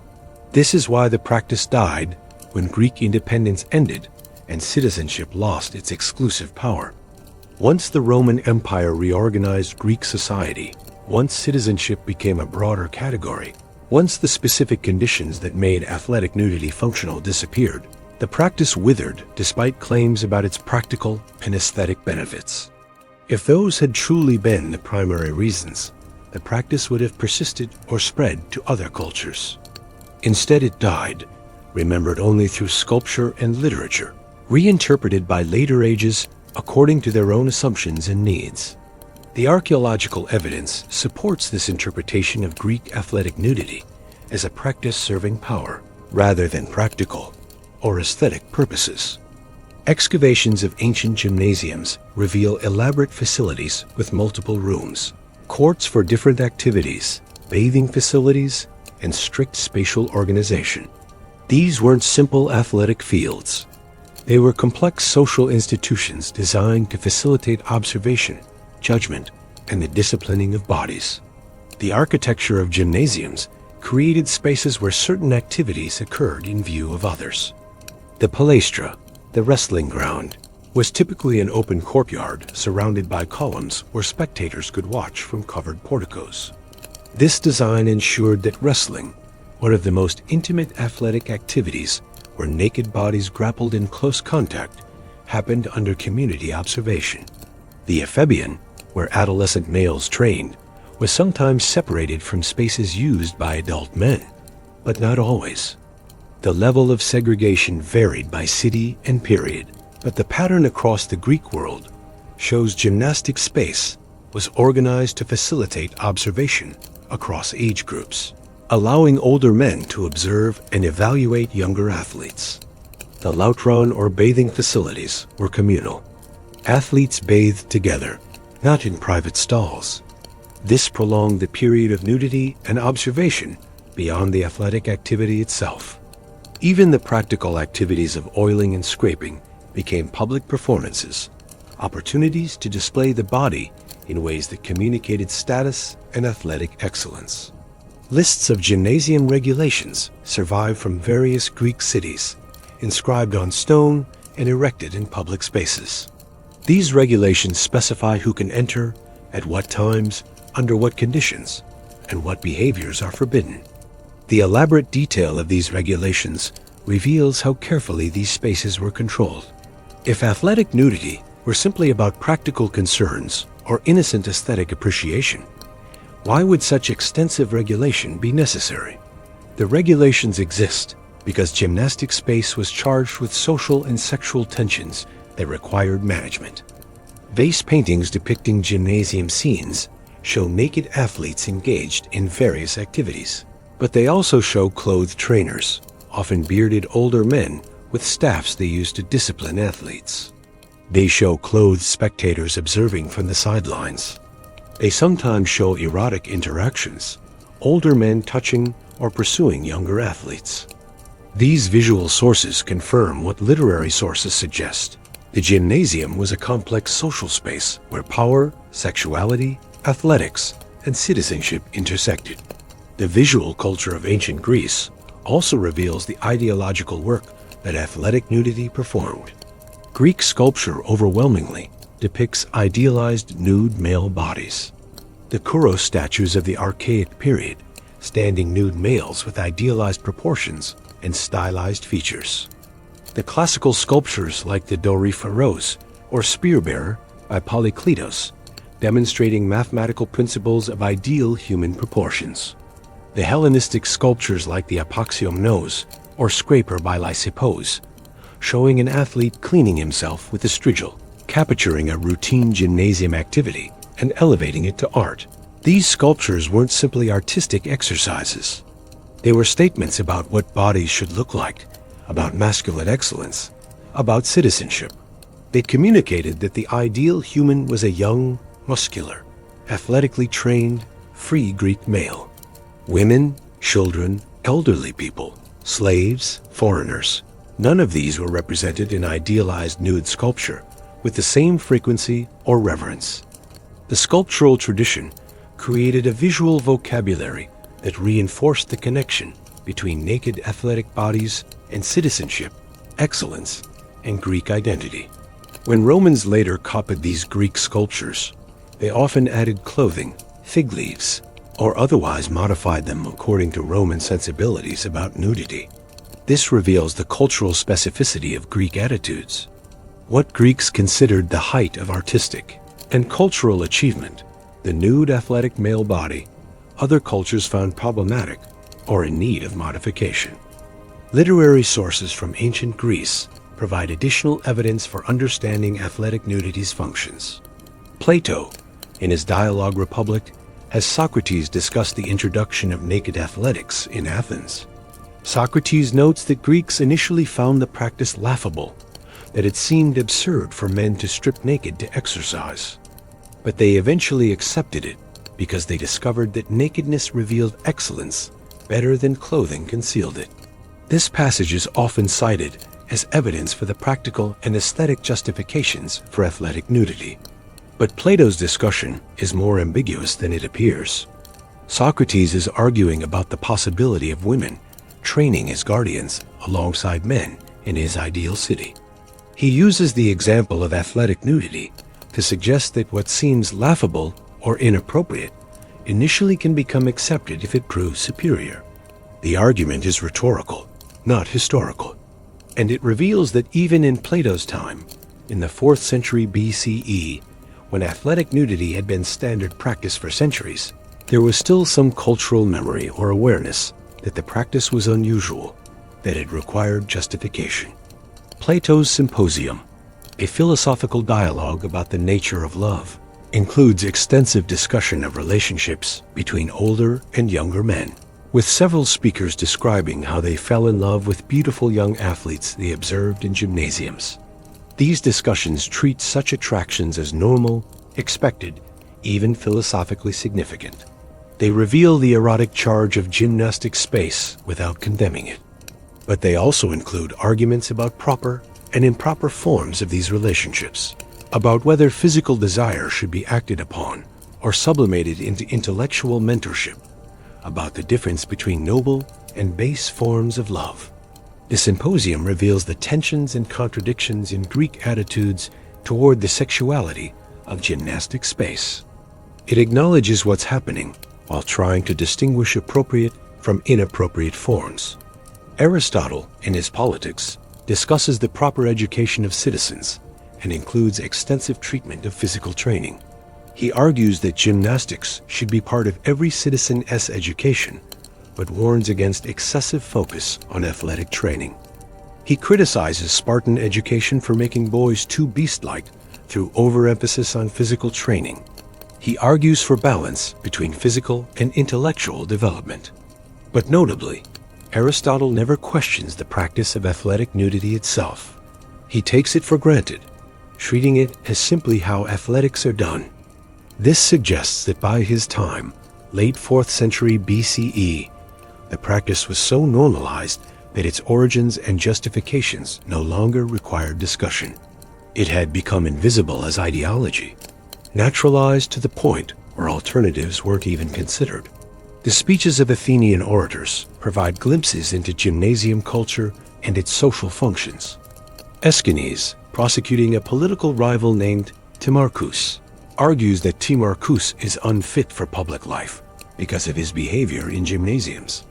This is why the practice died when Greek independence ended and citizenship lost its exclusive power. Once the Roman Empire reorganized Greek society, once citizenship became a broader category, once the specific conditions that made athletic nudity functional disappeared, the practice withered despite claims about its practical and aesthetic benefits. If those had truly been the primary reasons, the practice would have persisted or spread to other cultures. Instead, it died, remembered only through sculpture and literature, reinterpreted by later ages according to their own assumptions and needs. The archaeological evidence supports this interpretation of Greek athletic nudity as a practice serving power rather than practical or aesthetic purposes. Excavations of ancient gymnasiums reveal elaborate facilities with multiple rooms, courts for different activities, bathing facilities, and strict spatial organization. These weren't simple athletic fields. They were complex social institutions designed to facilitate observation, judgment, and the disciplining of bodies. The architecture of gymnasiums created spaces where certain activities occurred in view of others. The palaestra, the wrestling ground, was typically an open courtyard surrounded by columns where spectators could watch from covered porticos. This design ensured that wrestling, one of the most intimate athletic activities where naked bodies grappled in close contact, happened under community observation. The ephebion, where adolescent males trained, was sometimes separated from spaces used by adult men, but not always. The level of segregation varied by city and period, but the pattern across the Greek world shows gymnastic space was organized to facilitate observation across age groups, allowing older men to observe and evaluate younger athletes. The lautron or bathing facilities were communal. Athletes bathed together, not in private stalls. This prolonged the period of nudity and observation beyond the athletic activity itself. Even the practical activities of oiling and scraping became public performances, opportunities to display the body in ways that communicated status and athletic excellence. Lists of gymnasium regulations survive from various Greek cities, inscribed on stone and erected in public spaces. These regulations specify who can enter, at what times, under what conditions, and what behaviors are forbidden. The elaborate detail of these regulations reveals how carefully these spaces were controlled. If athletic nudity were simply about practical concerns or innocent aesthetic appreciation, why would such extensive regulation be necessary? The regulations exist because gymnastic space was charged with social and sexual tensions that required management. Vase paintings depicting gymnasium scenes show naked athletes engaged in various activities, but they also show clothed trainers, often bearded older men with staffs they use to discipline athletes. They show clothed spectators observing from the sidelines. They sometimes show erotic interactions, older men touching or pursuing younger athletes. These visual sources confirm what literary sources suggest. The gymnasium was a complex social space where power, sexuality, athletics, and citizenship intersected. The visual culture of ancient Greece also reveals the ideological work that athletic nudity performed. Greek sculpture overwhelmingly depicts idealized nude male bodies. The Kouros statues of the Archaic period, standing nude males with idealized proportions and stylized features. The classical sculptures like the Doryphoros or Spear Bearer by Polykleitos, demonstrating mathematical principles of ideal human proportions. The Hellenistic sculptures like the Apoxiomnos or Scraper by Lysippos, showing an athlete cleaning himself with a strigil, capturing a routine gymnasium activity and elevating it to art. These sculptures weren't simply artistic exercises. They were statements about what bodies should look like, about masculine excellence, about citizenship. They communicated that the ideal human was a young, muscular, athletically trained, free Greek male. Women, children, elderly people, slaves, foreigners, none of these were represented in idealized nude sculpture with the same frequency or reverence. The sculptural tradition created a visual vocabulary that reinforced the connection between naked athletic bodies and citizenship, excellence, and Greek identity. When Romans later copied these Greek sculptures, they often added clothing, fig leaves, or otherwise modified them according to Roman sensibilities about nudity. This reveals the cultural specificity of Greek attitudes. What Greeks considered the height of artistic and cultural achievement, the nude athletic male body, other cultures found problematic or in need of modification. Literary sources from ancient Greece provide additional evidence for understanding athletic nudity's functions. Plato, in his Dialogue Republic, has Socrates discuss the introduction of naked athletics in Athens. Socrates notes that Greeks initially found the practice laughable, that it seemed absurd for men to strip naked to exercise. But they eventually accepted it because they discovered that nakedness revealed excellence better than clothing concealed it. This passage is often cited as evidence for the practical and aesthetic justifications for athletic nudity. But Plato's discussion is more ambiguous than it appears. Socrates is arguing about the possibility of women training as guardians alongside men in his ideal city. He uses the example of athletic nudity to suggest that what seems laughable or inappropriate initially can become accepted if it proves superior. The argument is rhetorical, not historical, and it reveals that even in Plato's time, in the 4th century BCE, when athletic nudity had been standard practice for centuries, there was still some cultural memory or awareness that the practice was unusual, that it required justification. Plato's Symposium, a philosophical dialogue about the nature of love, includes extensive discussion of relationships between older and younger men, with several speakers describing how they fell in love with beautiful young athletes they observed in gymnasiums. These discussions treat such attractions as normal, expected, even philosophically significant. They reveal the erotic charge of gymnastic space without condemning it. But they also include arguments about proper and improper forms of these relationships, about whether physical desire should be acted upon or sublimated into intellectual mentorship, about the difference between noble and base forms of love. The symposium reveals the tensions and contradictions in Greek attitudes toward the sexuality of gymnastic space. It acknowledges what's happening while trying to distinguish appropriate from inappropriate forms. Aristotle, in his Politics, discusses the proper education of citizens and includes extensive treatment of physical training. He argues that gymnastics should be part of every citizen's education, but warns against excessive focus on athletic training. He criticizes Spartan education for making boys too beast-like through overemphasis on physical training. He argues for balance between physical and intellectual development. But notably, Aristotle never questions the practice of athletic nudity itself. He takes it for granted, treating it as simply how athletics are done. This suggests that by his time, late 4th century BCE, the practice was so normalized that its origins and justifications no longer required discussion. It had become invisible as ideology, naturalized to the point where alternatives weren't even considered. The speeches of Athenian orators provide glimpses into gymnasium culture and its social functions. Aeschines, prosecuting a political rival named Timarchus, argues that Timarchus is unfit for public life because of his behavior in gymnasiums.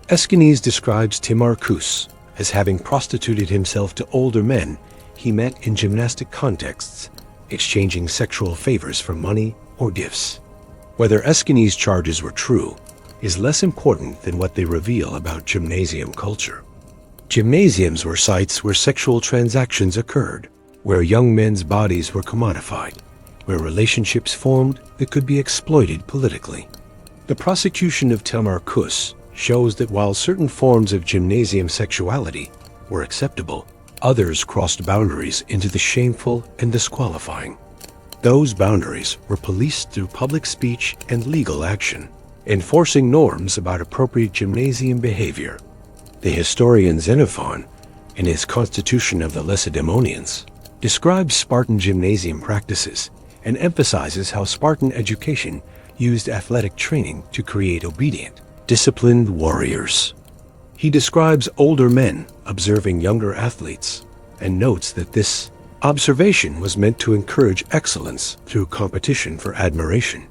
Aeschines describes Timarchus as having prostituted himself to older men he met in gymnastic contexts, exchanging sexual favors for money or gifts. Whether Aeschines' charges were true is less important than what they reveal about gymnasium culture. Gymnasiums were sites where sexual transactions occurred, where young men's bodies were commodified, where relationships formed that could be exploited politically. The prosecution of Timarchus shows that while certain forms of gymnasium sexuality were acceptable, Others crossed boundaries into the shameful and disqualifying. Those boundaries were policed through public speech and legal action, enforcing norms about appropriate gymnasium behavior. The historian Xenophon, in his Constitution of the Lacedaemonians, describes Spartan gymnasium practices and emphasizes how Spartan education used athletic training to create obedient, disciplined warriors. He describes older men observing younger athletes and notes that this observation was meant to encourage excellence through competition for admiration.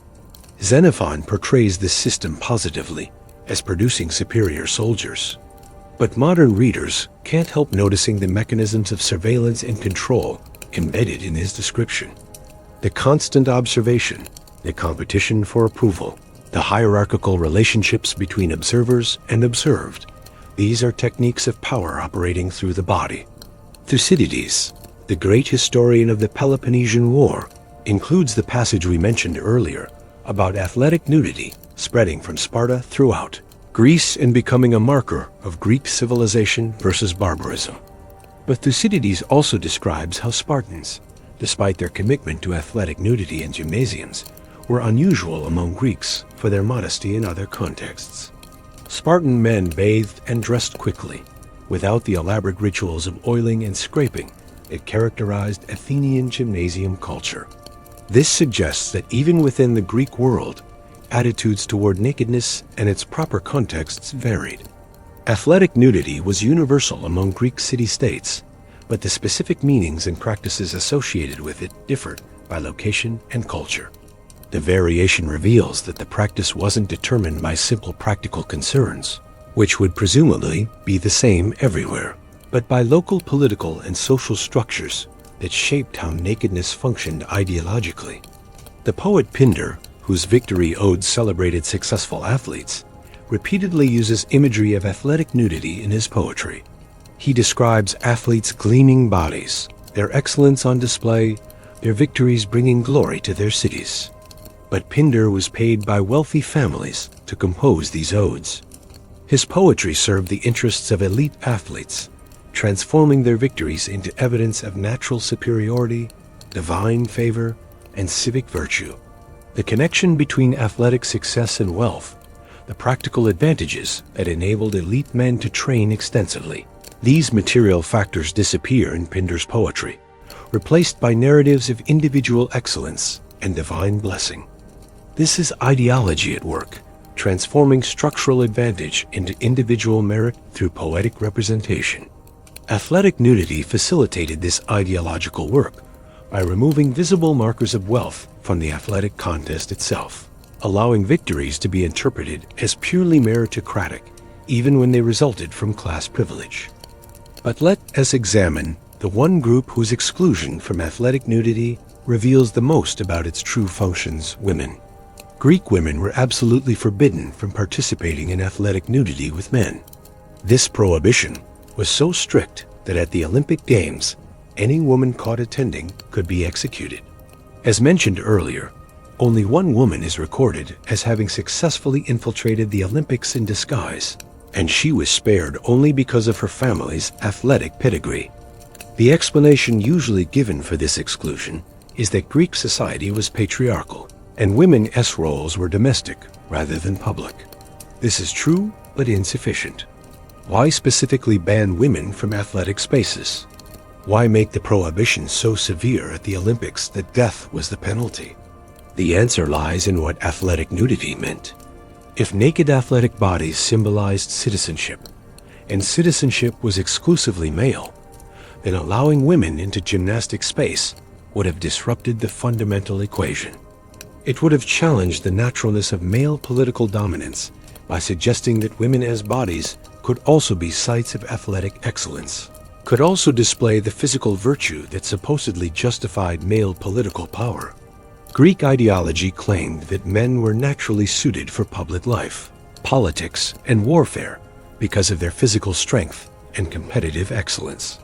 Xenophon portrays this system positively as producing superior soldiers. But modern readers can't help noticing the mechanisms of surveillance and control embedded in his description. The constant observation, the competition for approval, the hierarchical relationships between observers and observed. These are techniques of power operating through the body. Thucydides, the great historian of the Peloponnesian War, includes the passage we mentioned earlier about athletic nudity spreading from Sparta throughout Greece and becoming a marker of Greek civilization versus barbarism. But Thucydides also describes how Spartans, despite their commitment to athletic nudity in gymnasiums, were unusual among Greeks for their modesty in other contexts. Spartan men bathed and dressed quickly, without the elaborate rituals of oiling and scraping that characterized Athenian gymnasium culture. This suggests that even within the Greek world, attitudes toward nakedness and its proper contexts varied. Athletic nudity was universal among Greek city-states, but the specific meanings and practices associated with it differed by location and culture. The variation reveals that the practice wasn't determined by simple practical concerns, which would presumably be the same everywhere, but by local political and social structures that shaped how nakedness functioned ideologically. The poet Pindar, whose victory odes celebrated successful athletes, repeatedly uses imagery of athletic nudity in his poetry. He describes athletes' gleaming bodies, their excellence on display, their victories bringing glory to their cities. But Pindar was paid by wealthy families to compose these odes. His poetry served the interests of elite athletes, transforming their victories into evidence of natural superiority, divine favor, and civic virtue. The connection between athletic success and wealth, the practical advantages that enabled elite men to train extensively. These material factors disappear in Pindar's poetry, replaced by narratives of individual excellence and divine blessing. This is ideology at work, transforming structural advantage into individual merit through poetic representation. Athletic nudity facilitated this ideological work by removing visible markers of wealth from the athletic contest itself, allowing victories to be interpreted as purely meritocratic, even when they resulted from class privilege. But let us examine the one group whose exclusion from athletic nudity reveals the most about its true functions: women. Greek women were absolutely forbidden from participating in athletic nudity with men. This prohibition was so strict that at the Olympic Games, any woman caught attending could be executed. As mentioned earlier, only one woman is recorded as having successfully infiltrated the Olympics in disguise, and she was spared only because of her family's athletic pedigree. The explanation usually given for this exclusion is that Greek society was patriarchal, and women's roles were domestic rather than public. This is true, but insufficient. Why specifically ban women from athletic spaces? Why make the prohibition so severe at the Olympics that death was the penalty? The answer lies in what athletic nudity meant. If naked athletic bodies symbolized citizenship, and citizenship was exclusively male, then allowing women into gymnastic space would have disrupted the fundamental equation. It would have challenged the naturalness of male political dominance by suggesting that women as bodies could also be sites of athletic excellence, could also display the physical virtue that supposedly justified male political power. Greek ideology claimed that men were naturally suited for public life, politics, and warfare because of their physical strength and competitive excellence.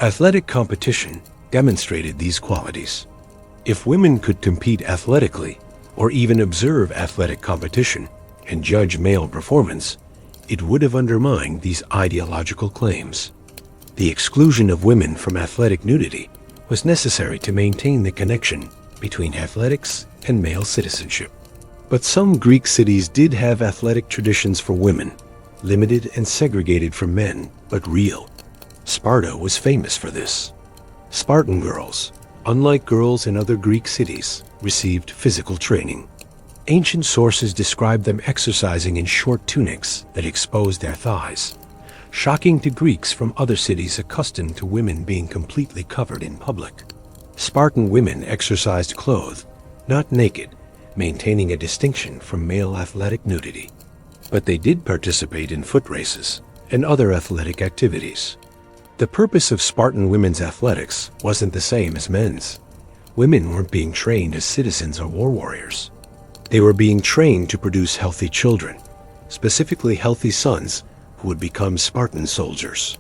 Athletic competition demonstrated these qualities. If women could compete athletically, or even observe athletic competition and judge male performance, it would have undermined these ideological claims. The exclusion of women from athletic nudity was necessary to maintain the connection between athletics and male citizenship. But some Greek cities did have athletic traditions for women, limited and segregated from men, but real. Sparta was famous for this. Spartan girls, unlike girls in other Greek cities, received physical training. Ancient sources describe them exercising in short tunics that exposed their thighs, shocking to Greeks from other cities accustomed to women being completely covered in public. Spartan women exercised clothed, not naked, maintaining a distinction from male athletic nudity. But they did participate in foot races and other athletic activities. The purpose of Spartan women's athletics wasn't the same as men's. Women weren't being trained as citizens or war warriors. They were being trained to produce healthy children, specifically healthy sons who would become Spartan soldiers.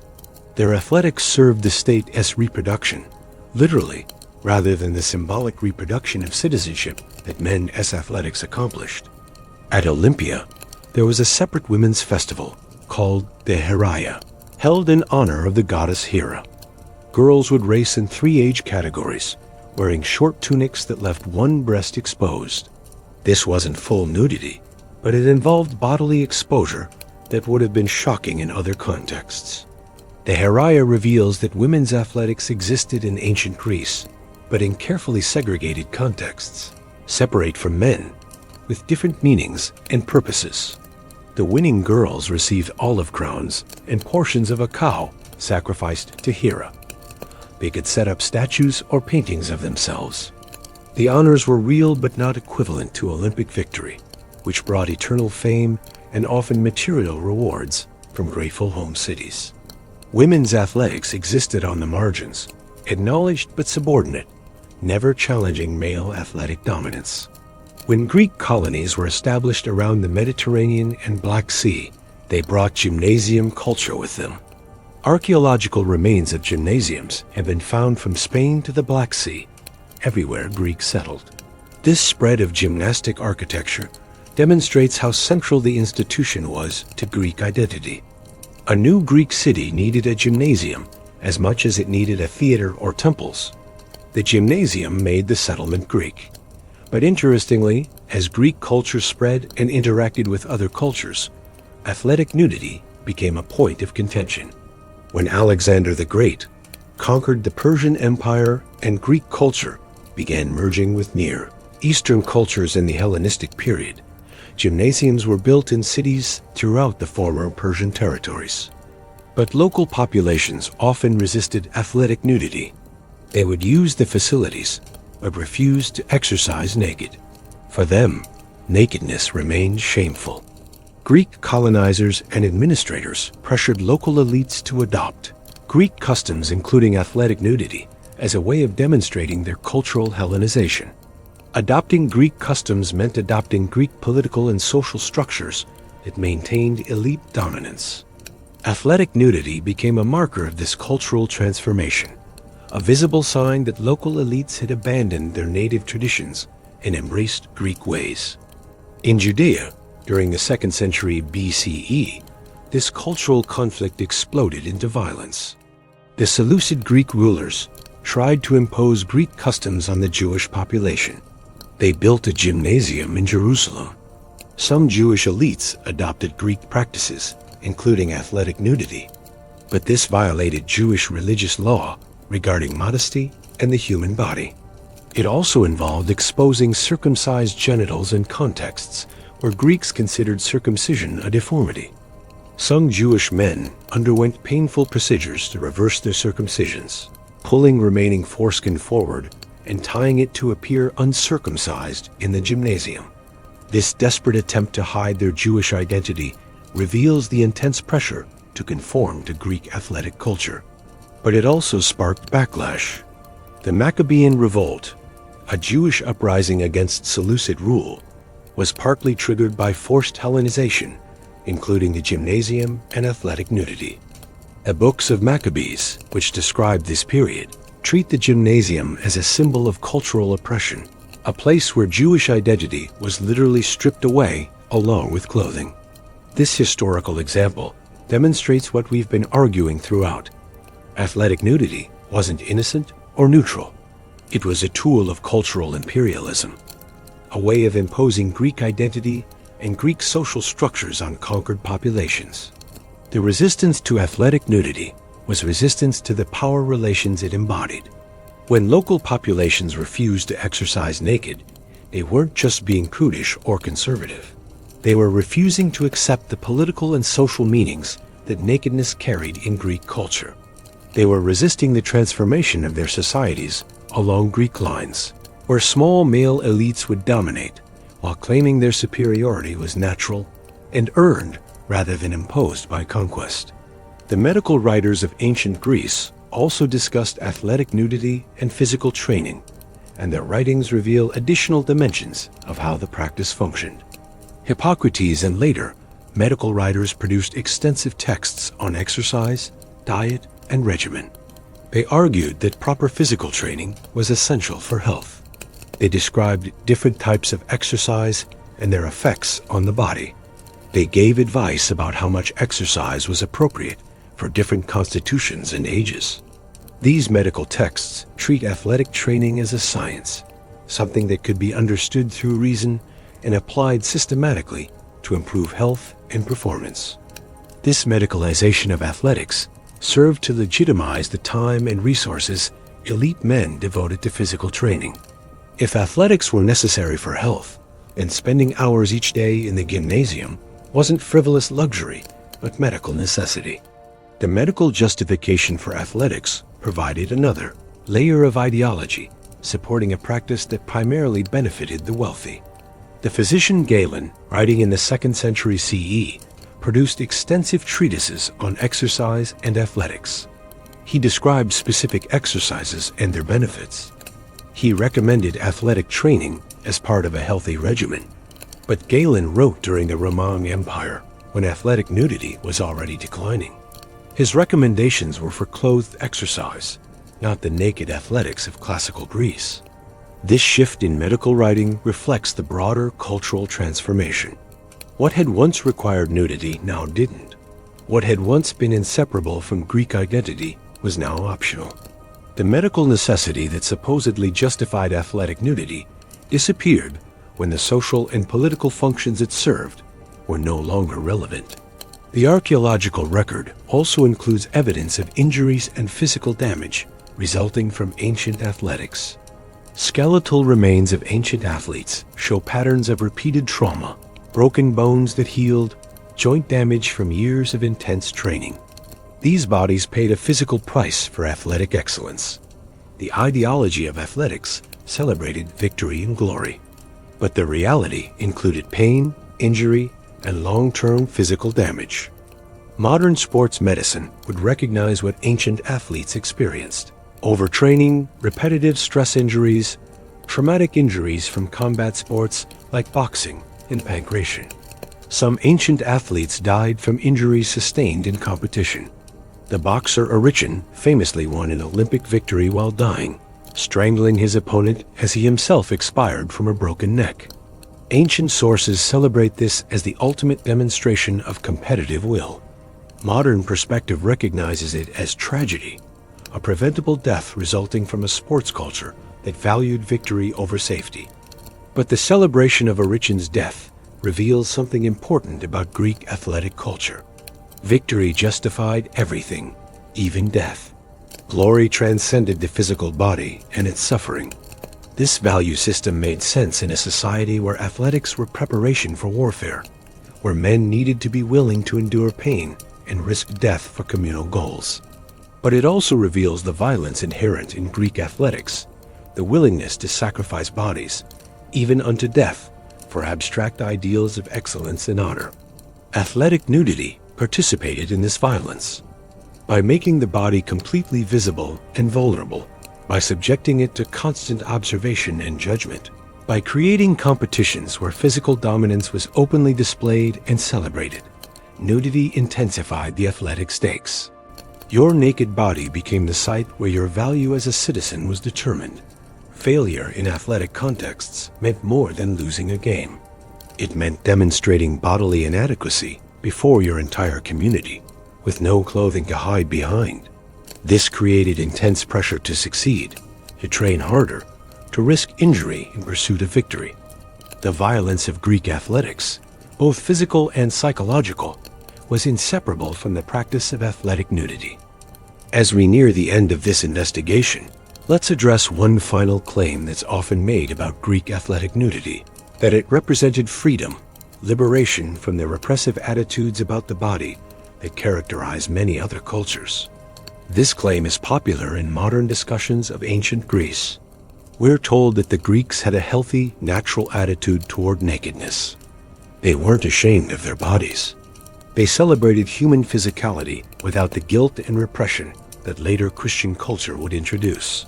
Their athletics served the state as reproduction, literally, rather than the symbolic reproduction of citizenship that men as athletics accomplished. At Olympia, there was a separate women's festival called the Hieria, held in honor of the goddess Hera. Girls would race in 3 age categories, wearing short tunics that left one breast exposed. This wasn't full nudity, but it involved bodily exposure that would have been shocking in other contexts. The Historia reveals that women's athletics existed in ancient Greece, but in carefully segregated contexts, separate from men, with different meanings and purposes. The winning girls received olive crowns and portions of a cow sacrificed to Hera. They could set up statues or paintings of themselves. The honors were real but not equivalent to Olympic victory, which brought eternal fame and often material rewards from grateful home cities. Women's athletics existed on the margins, acknowledged but subordinate, never challenging male athletic dominance. When Greek colonies were established around the Mediterranean and Black Sea, they brought gymnasium culture with them. Archaeological remains of gymnasiums have been found from Spain to the Black Sea, everywhere Greeks settled. This spread of gymnastic architecture demonstrates how central the institution was to Greek identity. A new Greek city needed a gymnasium as much as it needed a theater or temples. The gymnasium made the settlement Greek. But interestingly, as Greek culture spread and interacted with other cultures, athletic nudity became a point of contention. When Alexander the Great conquered the Persian Empire and Greek culture began merging with Near Eastern cultures in the Hellenistic period, gymnasiums were built in cities throughout the former Persian territories. But local populations often resisted athletic nudity. They would use the facilities, but refused to exercise naked. For them, nakedness remained shameful. Greek colonizers and administrators pressured local elites to adopt Greek customs, including athletic nudity, as a way of demonstrating their cultural Hellenization. Adopting Greek customs meant adopting Greek political and social structures that maintained elite dominance. Athletic nudity became a marker of this cultural transformation, a visible sign that local elites had abandoned their native traditions and embraced Greek ways. In Judea, during the 2nd century BCE, this cultural conflict exploded into violence. The Seleucid Greek rulers tried to impose Greek customs on the Jewish population. They built a gymnasium in Jerusalem. Some Jewish elites adopted Greek practices, including athletic nudity, but this violated Jewish religious law regarding modesty and the human body. It also involved exposing circumcised genitals in contexts where Greeks considered circumcision a deformity. Some Jewish men underwent painful procedures to reverse their circumcisions, pulling remaining foreskin forward and tying it to appear uncircumcised in the gymnasium. This desperate attempt to hide their Jewish identity reveals the intense pressure to conform to Greek athletic culture. But it also sparked backlash. The Maccabean Revolt, a Jewish uprising against Seleucid rule, was partly triggered by forced Hellenization, including the gymnasium and athletic nudity. The books of Maccabees, which describe this period, treat the gymnasium as a symbol of cultural oppression, a place where Jewish identity was literally stripped away along with clothing. This historical example demonstrates what we've been arguing throughout. Athletic nudity wasn't innocent or neutral. It was a tool of cultural imperialism, a way of imposing Greek identity and Greek social structures on conquered populations. The resistance to athletic nudity was resistance to the power relations it embodied. When local populations refused to exercise naked, they weren't just being prudish or conservative. They were refusing to accept the political and social meanings that nakedness carried in Greek culture. They were resisting the transformation of their societies along Greek lines, where small male elites would dominate, while claiming their superiority was natural and earned rather than imposed by conquest. The medical writers of ancient Greece also discussed athletic nudity and physical training, and their writings reveal additional dimensions of how the practice functioned. Hippocrates and later, medical writers produced extensive texts on exercise, diet, and regimen. They argued that proper physical training was essential for health. They described different types of exercise and their effects on the body. They gave advice about how much exercise was appropriate for different constitutions and ages. These medical texts treat athletic training as a science, something that could be understood through reason and applied systematically to improve health and performance. This medicalization of athletics served to legitimize the time and resources elite men devoted to physical training. If athletics were necessary for health, then spending hours each day in the gymnasium wasn't frivolous luxury, but medical necessity. The medical justification for athletics provided another layer of ideology, supporting a practice that primarily benefited the wealthy. The physician Galen, writing in the 2nd century CE, produced extensive treatises on exercise and athletics. He described specific exercises and their benefits. He recommended athletic training as part of a healthy regimen. But Galen wrote during the Roman Empire, when athletic nudity was already declining. His recommendations were for clothed exercise, not the naked athletics of classical Greece. This shift in medical writing reflects the broader cultural transformation. What had once required nudity now didn't. What had once been inseparable from Greek identity was now optional. The medical necessity that supposedly justified athletic nudity disappeared when the social and political functions it served were no longer relevant. The archaeological record also includes evidence of injuries and physical damage resulting from ancient athletics. Skeletal remains of ancient athletes show patterns of repeated trauma, broken bones that healed, joint damage from years of intense training. These bodies paid a physical price for athletic excellence. The ideology of athletics celebrated victory and glory, but the reality included pain, injury, and long-term physical damage. Modern sports medicine would recognize what ancient athletes experienced: overtraining, repetitive stress injuries, traumatic injuries from combat sports like boxing and pankration. Some ancient athletes died from injuries sustained in competition. The boxer Orsippus famously won an Olympic victory while dying, strangling his opponent as he himself expired from a broken neck. Ancient sources celebrate this as the ultimate demonstration of competitive will. Modern perspective recognizes it as tragedy, a preventable death resulting from a sports culture that valued victory over safety. But the celebration of Orsippus' death reveals something important about Greek athletic culture. Victory justified everything, even death. Glory transcended the physical body and its suffering. This value system made sense in a society where athletics were preparation for warfare, where men needed to be willing to endure pain and risk death for communal goals. But it also reveals the violence inherent in Greek athletics, the willingness to sacrifice bodies, even unto death, for abstract ideals of excellence and honor. Athletic nudity participated in this violence. By making the body completely visible and vulnerable, by subjecting it to constant observation and judgment, by creating competitions where physical dominance was openly displayed and celebrated, nudity intensified the athletic stakes. Your naked body became the site where your value as a citizen was determined. Failure in athletic contexts meant more than losing a game. It meant demonstrating bodily inadequacy before your entire community, with no clothing to hide behind. This created intense pressure to succeed, to train harder, to risk injury in pursuit of victory. The violence of Greek athletics, both physical and psychological, was inseparable from the practice of athletic nudity. As we near the end of this investigation, let's address one final claim that's often made about Greek athletic nudity, that it represented freedom, liberation from the repressive attitudes about the body that characterize many other cultures. This claim is popular in modern discussions of ancient Greece. We're told that the Greeks had a healthy, natural attitude toward nakedness. They weren't ashamed of their bodies. They celebrated human physicality without the guilt and repression that later Christian culture would introduce.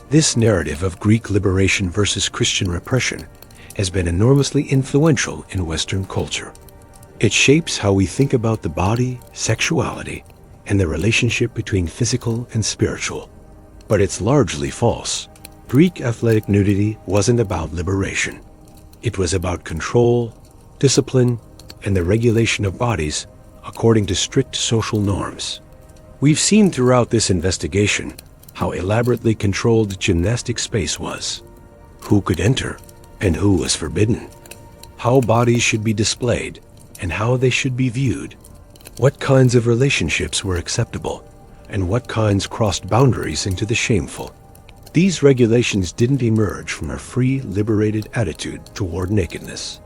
This narrative of Greek liberation versus Christian repression has been enormously influential in Western culture. It shapes how we think about the body, sexuality, and the relationship between physical and spiritual. But it's largely false. Greek athletic nudity wasn't about liberation. It was about control, discipline, and the regulation of bodies according to strict social norms. We've seen throughout this investigation how elaborately controlled gymnastic space was, who could enter and who was forbidden, how bodies should be displayed and how they should be viewed, what kinds of relationships were acceptable, and what kinds crossed boundaries into the shameful. These regulations didn't emerge from a free, liberated attitude toward nakedness.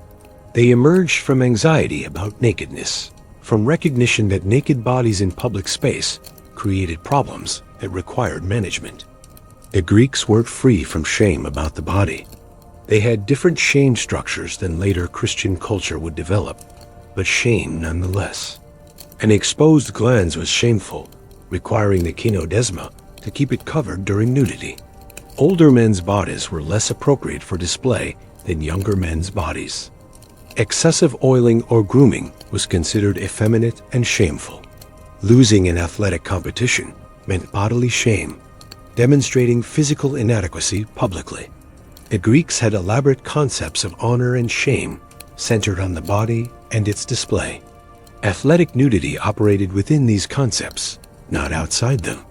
They emerged from anxiety about nakedness, from recognition that naked bodies in public space created problems that required management. The Greeks weren't free from shame about the body. They had different shame structures than later Christian culture would develop, but shame nonetheless. An exposed glans was shameful, requiring the kynodesma to keep it covered during nudity. Older men's bodies were less appropriate for display than younger men's bodies. Excessive oiling or grooming was considered effeminate and shameful. Losing in athletic competition meant bodily shame, demonstrating physical inadequacy publicly. The Greeks had elaborate concepts of honor and shame centered on the body and its display. Athletic nudity operated within these concepts, not outside them.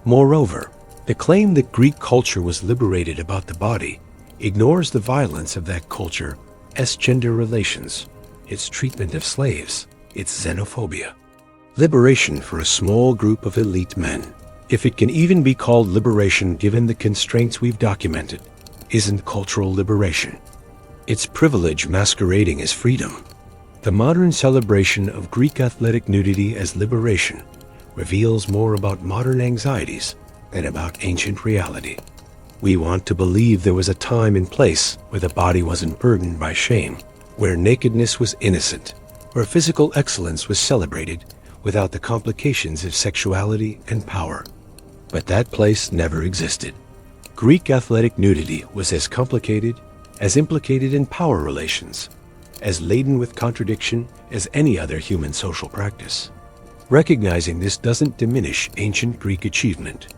Moreover, the claim that Greek culture was liberated about the body ignores the violence of that culture as gender relations, its treatment of slaves, its xenophobia. Liberation for a small group of elite men, if it can even be called liberation given the constraints we've documented, isn't cultural liberation. It's privilege masquerading as freedom. The modern celebration of Greek athletic nudity as liberation reveals more about modern anxieties than about ancient reality. We want to believe there was a time and place where the body wasn't burdened by shame, where nakedness was innocent, where physical excellence was celebrated without the complications of sexuality and power. But that place never existed. Greek athletic nudity was as complicated, as implicated in power relations, as laden with contradiction as any other human social practice. Recognizing this doesn't diminish ancient Greek achievement.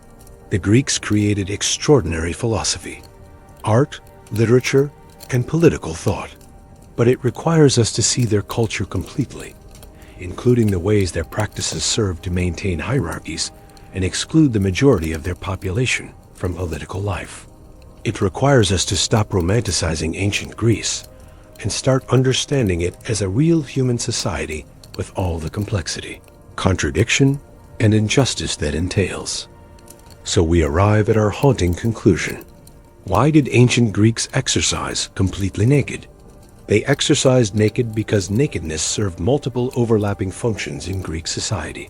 The Greeks created extraordinary philosophy, art, literature, and political thought. But it requires us to see their culture completely, including the ways their practices served to maintain hierarchies and exclude the majority of their population from political life. It requires us to stop romanticizing ancient Greece and start understanding it as a real human society with all the complexity, contradiction, and injustice that entails. So we arrive at our haunting conclusion. Why did ancient Greeks exercise completely naked? They exercised naked because nakedness served multiple overlapping functions in Greek society.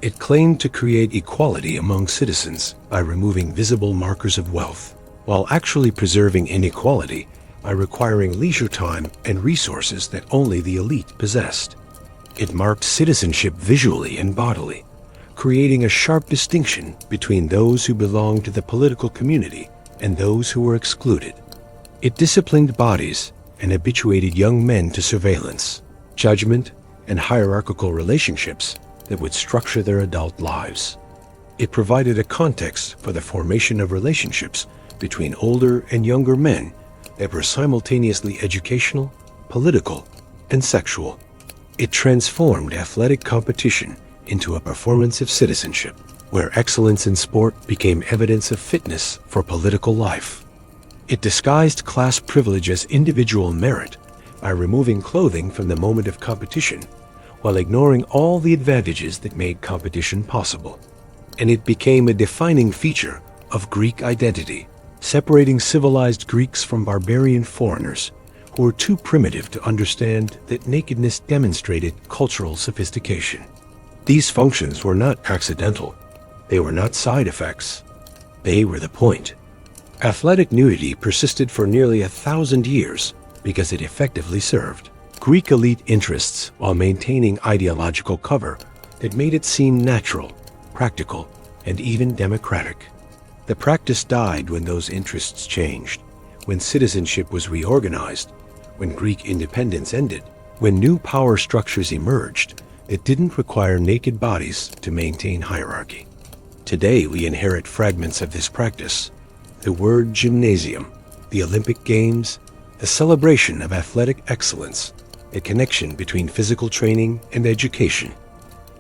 It claimed to create equality among citizens by removing visible markers of wealth, while actually preserving inequality by requiring leisure time and resources that only the elite possessed. It marked citizenship visually and bodily, creating a sharp distinction between those who belonged to the political community and those who were excluded. It disciplined bodies and habituated young men to surveillance, judgment, and hierarchical relationships that would structure their adult lives. It provided a context for the formation of relationships between older and younger men that were simultaneously educational, political, and sexual. It transformed athletic competition into a performance of citizenship, where excellence in sport became evidence of fitness for political life. It disguised class privilege as individual merit by removing clothing from the moment of competition, while ignoring all the advantages that made competition possible. And it became a defining feature of Greek identity, separating civilized Greeks from barbarian foreigners who were too primitive to understand that nakedness demonstrated cultural sophistication. These functions were not accidental. They were not side effects. They were the point. Athletic nudity persisted for nearly 1,000 years because it effectively served Greek elite interests while maintaining ideological cover that made it seem natural, practical, and even democratic. The practice died when those interests changed, when citizenship was reorganized, when Greek independence ended, when new power structures emerged that didn't require naked bodies to maintain hierarchy. Today we inherit fragments of this practice. The word gymnasium, the Olympic Games, the celebration of athletic excellence, a connection between physical training and education.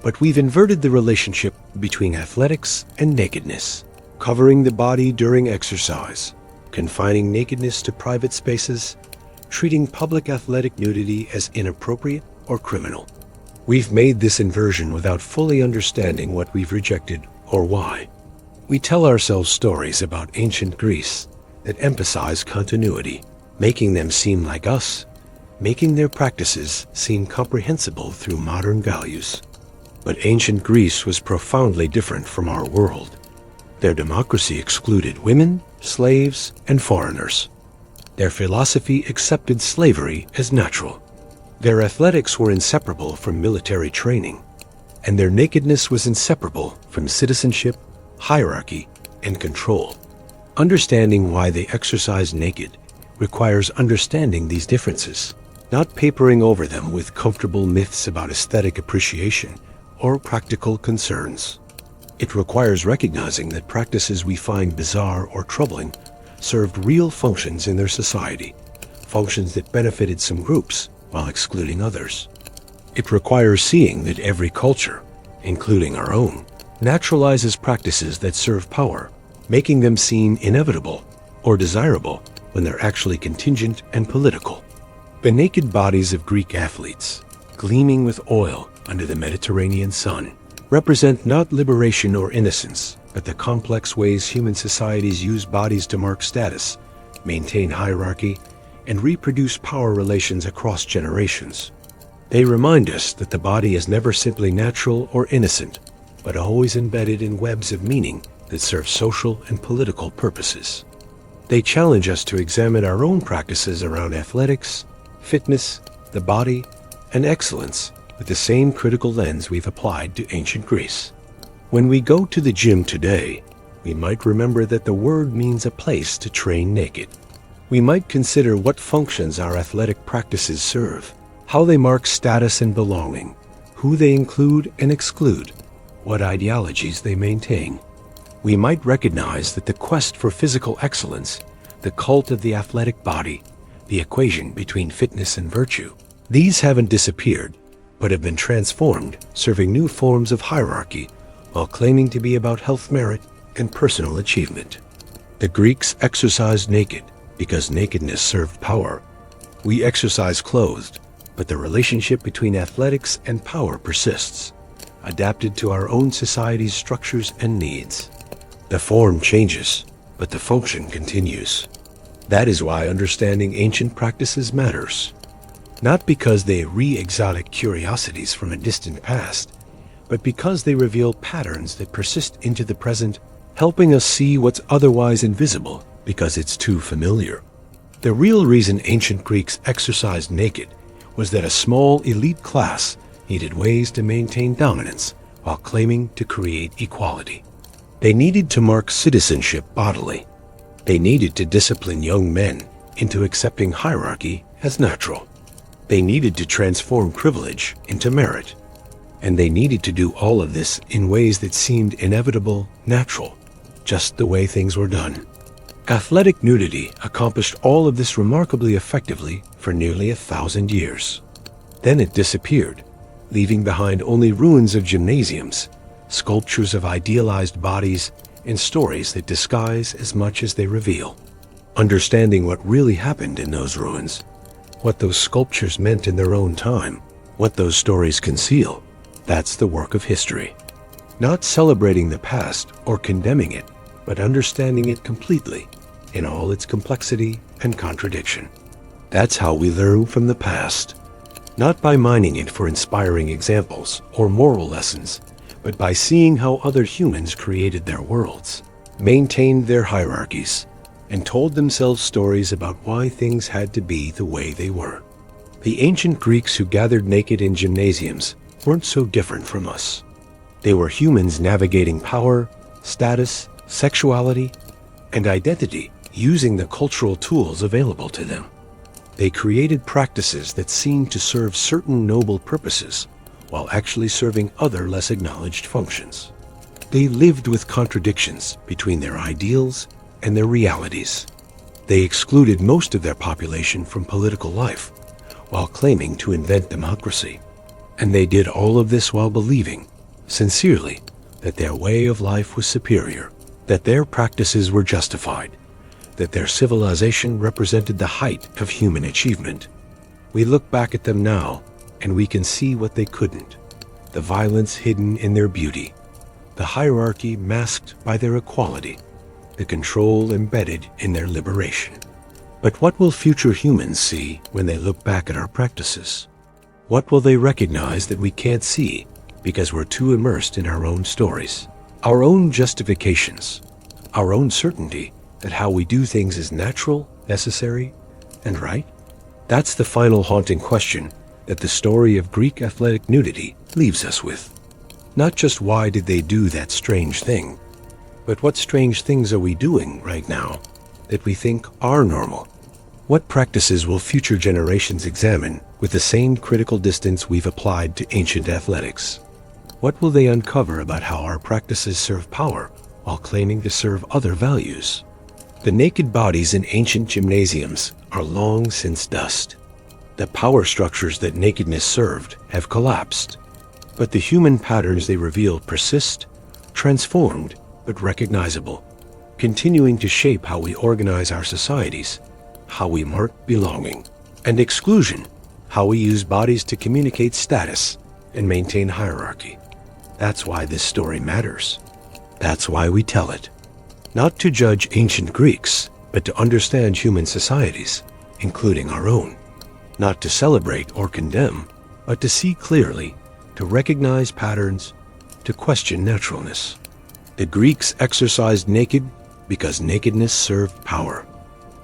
But we've inverted the relationship between athletics and nakedness, covering the body during exercise, confining nakedness to private spaces, treating public athletic nudity as inappropriate or criminal. We've made this inversion without fully understanding what we've rejected or why. We tell ourselves stories about ancient Greece that emphasize continuity, making them seem like us, making their practices seem comprehensible through modern values. But ancient Greece was profoundly different from our world. Their democracy excluded women, slaves, and foreigners. Their philosophy accepted slavery as natural. Their athletics were inseparable from military training, and their nakedness was inseparable from citizenship, hierarchy, and control. Understanding why they exercise naked requires understanding these differences, not papering over them with comfortable myths about aesthetic appreciation or practical concerns. It requires recognizing that practices we find bizarre or troubling served real functions in their society, functions that benefited some groups while excluding others. It requires seeing that every culture, including our own, naturalizes practices that serve power, making them seem inevitable or desirable when they're actually contingent and political. The naked bodies of Greek athletes, gleaming with oil under the Mediterranean sun, represent not liberation or innocence, but the complex ways human societies use bodies to mark status, maintain hierarchy, and reproduce power relations across generations. They remind us that the body is never simply natural or innocent, but always embedded in webs of meaning that serve social and political purposes. They challenge us to examine our own practices around athletics, fitness, the body, and excellence with the same critical lens we've applied to ancient Greece. When we go to the gym today, we might remember that the word means a place to train naked. We might consider what functions our athletic practices serve, how they mark status and belonging, who they include and exclude, what ideologies they maintain. We might recognize that the quest for physical excellence, the cult of the athletic body, the equation between fitness and virtue, these haven't disappeared, but have been transformed, serving new forms of hierarchy while claiming to be about health merit and personal achievement. The Greeks exercised naked because nakedness served power. We exercise clothed, but the relationship between athletics and power persists, adapted to our own society's structures and needs. The form changes, but the function continues. That is why understanding ancient practices matters. Not because they re-exotic curiosities from a distant past, but because they reveal patterns that persist into the present, helping us see what's otherwise invisible because it's too familiar. The real reason ancient Greeks exercised naked was that a small elite class needed ways to maintain dominance while claiming to create equality. They needed to mark citizenship bodily. They needed to discipline young men into accepting hierarchy as natural. They needed to transform privilege into merit. And they needed to do all of this in ways that seemed inevitable, natural, just the way things were done. Athletic nudity accomplished all of this remarkably effectively for nearly 1,000 years. Then it disappeared, leaving behind only ruins of gymnasiums, sculptures of idealized bodies, and stories that disguise as much as they reveal. Understanding what really happened in those ruins, what those sculptures meant in their own time, what those stories conceal, that's the work of history. Not celebrating the past or condemning it, but understanding it completely, in all its complexity and contradiction. That's how we learn from the past. Not by mining it for inspiring examples or moral lessons, but by seeing how other humans created their worlds, maintained their hierarchies, and told themselves stories about why things had to be the way they were. The ancient Greeks who gathered naked in gymnasiums weren't so different from us. They were humans navigating power, status, sexuality, and identity using the cultural tools available to them. They created practices that seemed to serve certain noble purposes while actually serving other less acknowledged functions. They lived with contradictions between their ideals and their realities. They excluded most of their population from political life while claiming to invent democracy. And they did all of this while believing, sincerely, that their way of life was superior, that their practices were justified, that their civilization represented the height of human achievement. We look back at them now, and we can see what they couldn't: the violence hidden in their beauty, the hierarchy masked by their equality, the control embedded in their liberation. But what will future humans see when they look back at our practices? What will they recognize that we can't see because we're too immersed in our own stories, our own justifications, our own certainty that how we do things is natural, necessary, and right? That's the final haunting question that the story of Greek athletic nudity leaves us with. Not just why did they do that strange thing, but what strange things are we doing right now that we think are normal? What practices will future generations examine with the same critical distance we've applied to ancient athletics? What will they uncover about how our practices serve power while claiming to serve other values? The naked bodies in ancient gymnasiums are long since dust. The power structures that nakedness served have collapsed, but the human patterns they reveal persist, transformed but recognizable, continuing to shape how we organize our societies, how we mark belonging, and exclusion, how we use bodies to communicate status and maintain hierarchy. That's why this story matters. That's why we tell it. Not to judge ancient Greeks, but to understand human societies, including our own. Not to celebrate or condemn, but to see clearly, to recognize patterns, to question naturalness. The Greeks exercised naked because nakedness served power.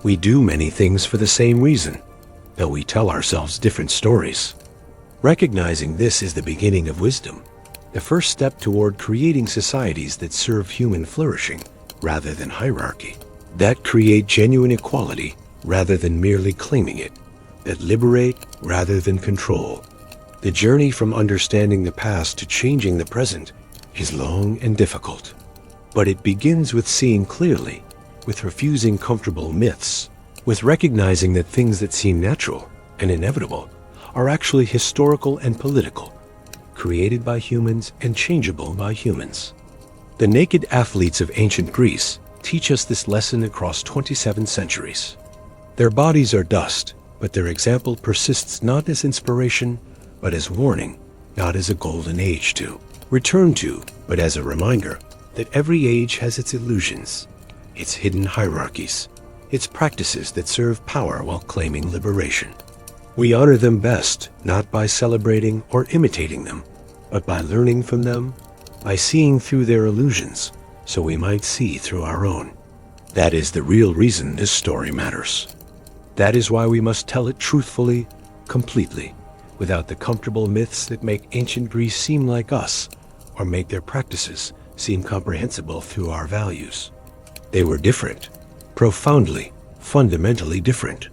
We do many things for the same reason, though we tell ourselves different stories. Recognizing this is the beginning of wisdom, the first step toward creating societies that serve human flourishing rather than hierarchy, that create genuine equality rather than merely claiming it, that liberate rather than control. The journey from understanding the past to changing the present is long and difficult, but it begins with seeing clearly, with refusing comfortable myths, with recognizing that things that seem natural and inevitable are actually historical and political, created by humans and changeable by humans. The naked athletes of ancient Greece teach us this lesson across 27 centuries. Their bodies are dust, but their example persists not as inspiration, but as warning, not as a golden age to return to, but as a reminder that every age has its illusions, its hidden hierarchies, its practices that serve power while claiming liberation. We honor them best not by celebrating or imitating them, but by learning from them, by seeing through their illusions so we might see through our own. That is the real reason this story matters. That is why we must tell it truthfully, completely, without the comfortable myths that make ancient Greece seem like us or make their practices seem comprehensible through our values. They were different, profoundly, fundamentally different.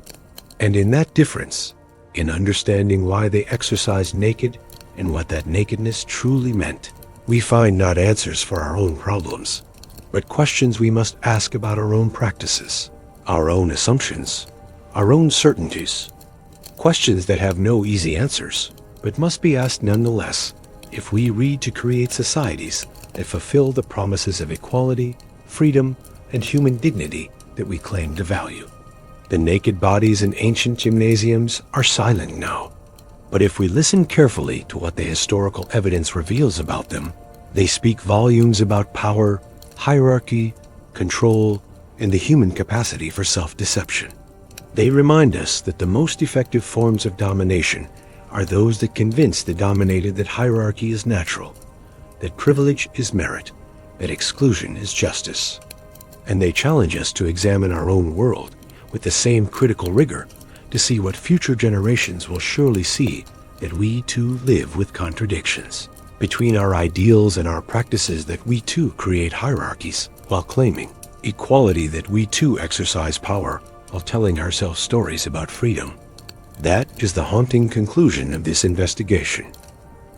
And in that difference, in understanding why they exercised naked and what that nakedness truly meant, we find not answers for our own problems, but questions we must ask about our own practices, our own assumptions, our own certainties. Questions that have no easy answers, but must be asked nonetheless, if we read to create societies that fulfill the promises of equality, freedom, and human dignity that we claim to value. The naked bodies in ancient gymnasiums are silent now, but if we listen carefully to what the historical evidence reveals about them, they speak volumes about power, hierarchy, control, and the human capacity for self-deception. They remind us that the most effective forms of domination are those that convince the dominated that hierarchy is natural, that privilege is merit, that exclusion is justice. And they challenge us to examine our own world with the same critical rigor to see what future generations will surely see, that we too live with contradictions between our ideals and our practices, that we too create hierarchies while claiming equality, that we too exercise power while telling ourselves stories about freedom. That is the haunting conclusion of this investigation.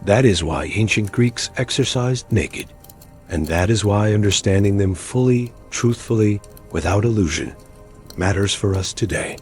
That is why ancient Greeks exercised naked, and that is why understanding them fully, truthfully, without illusion, matters for us today.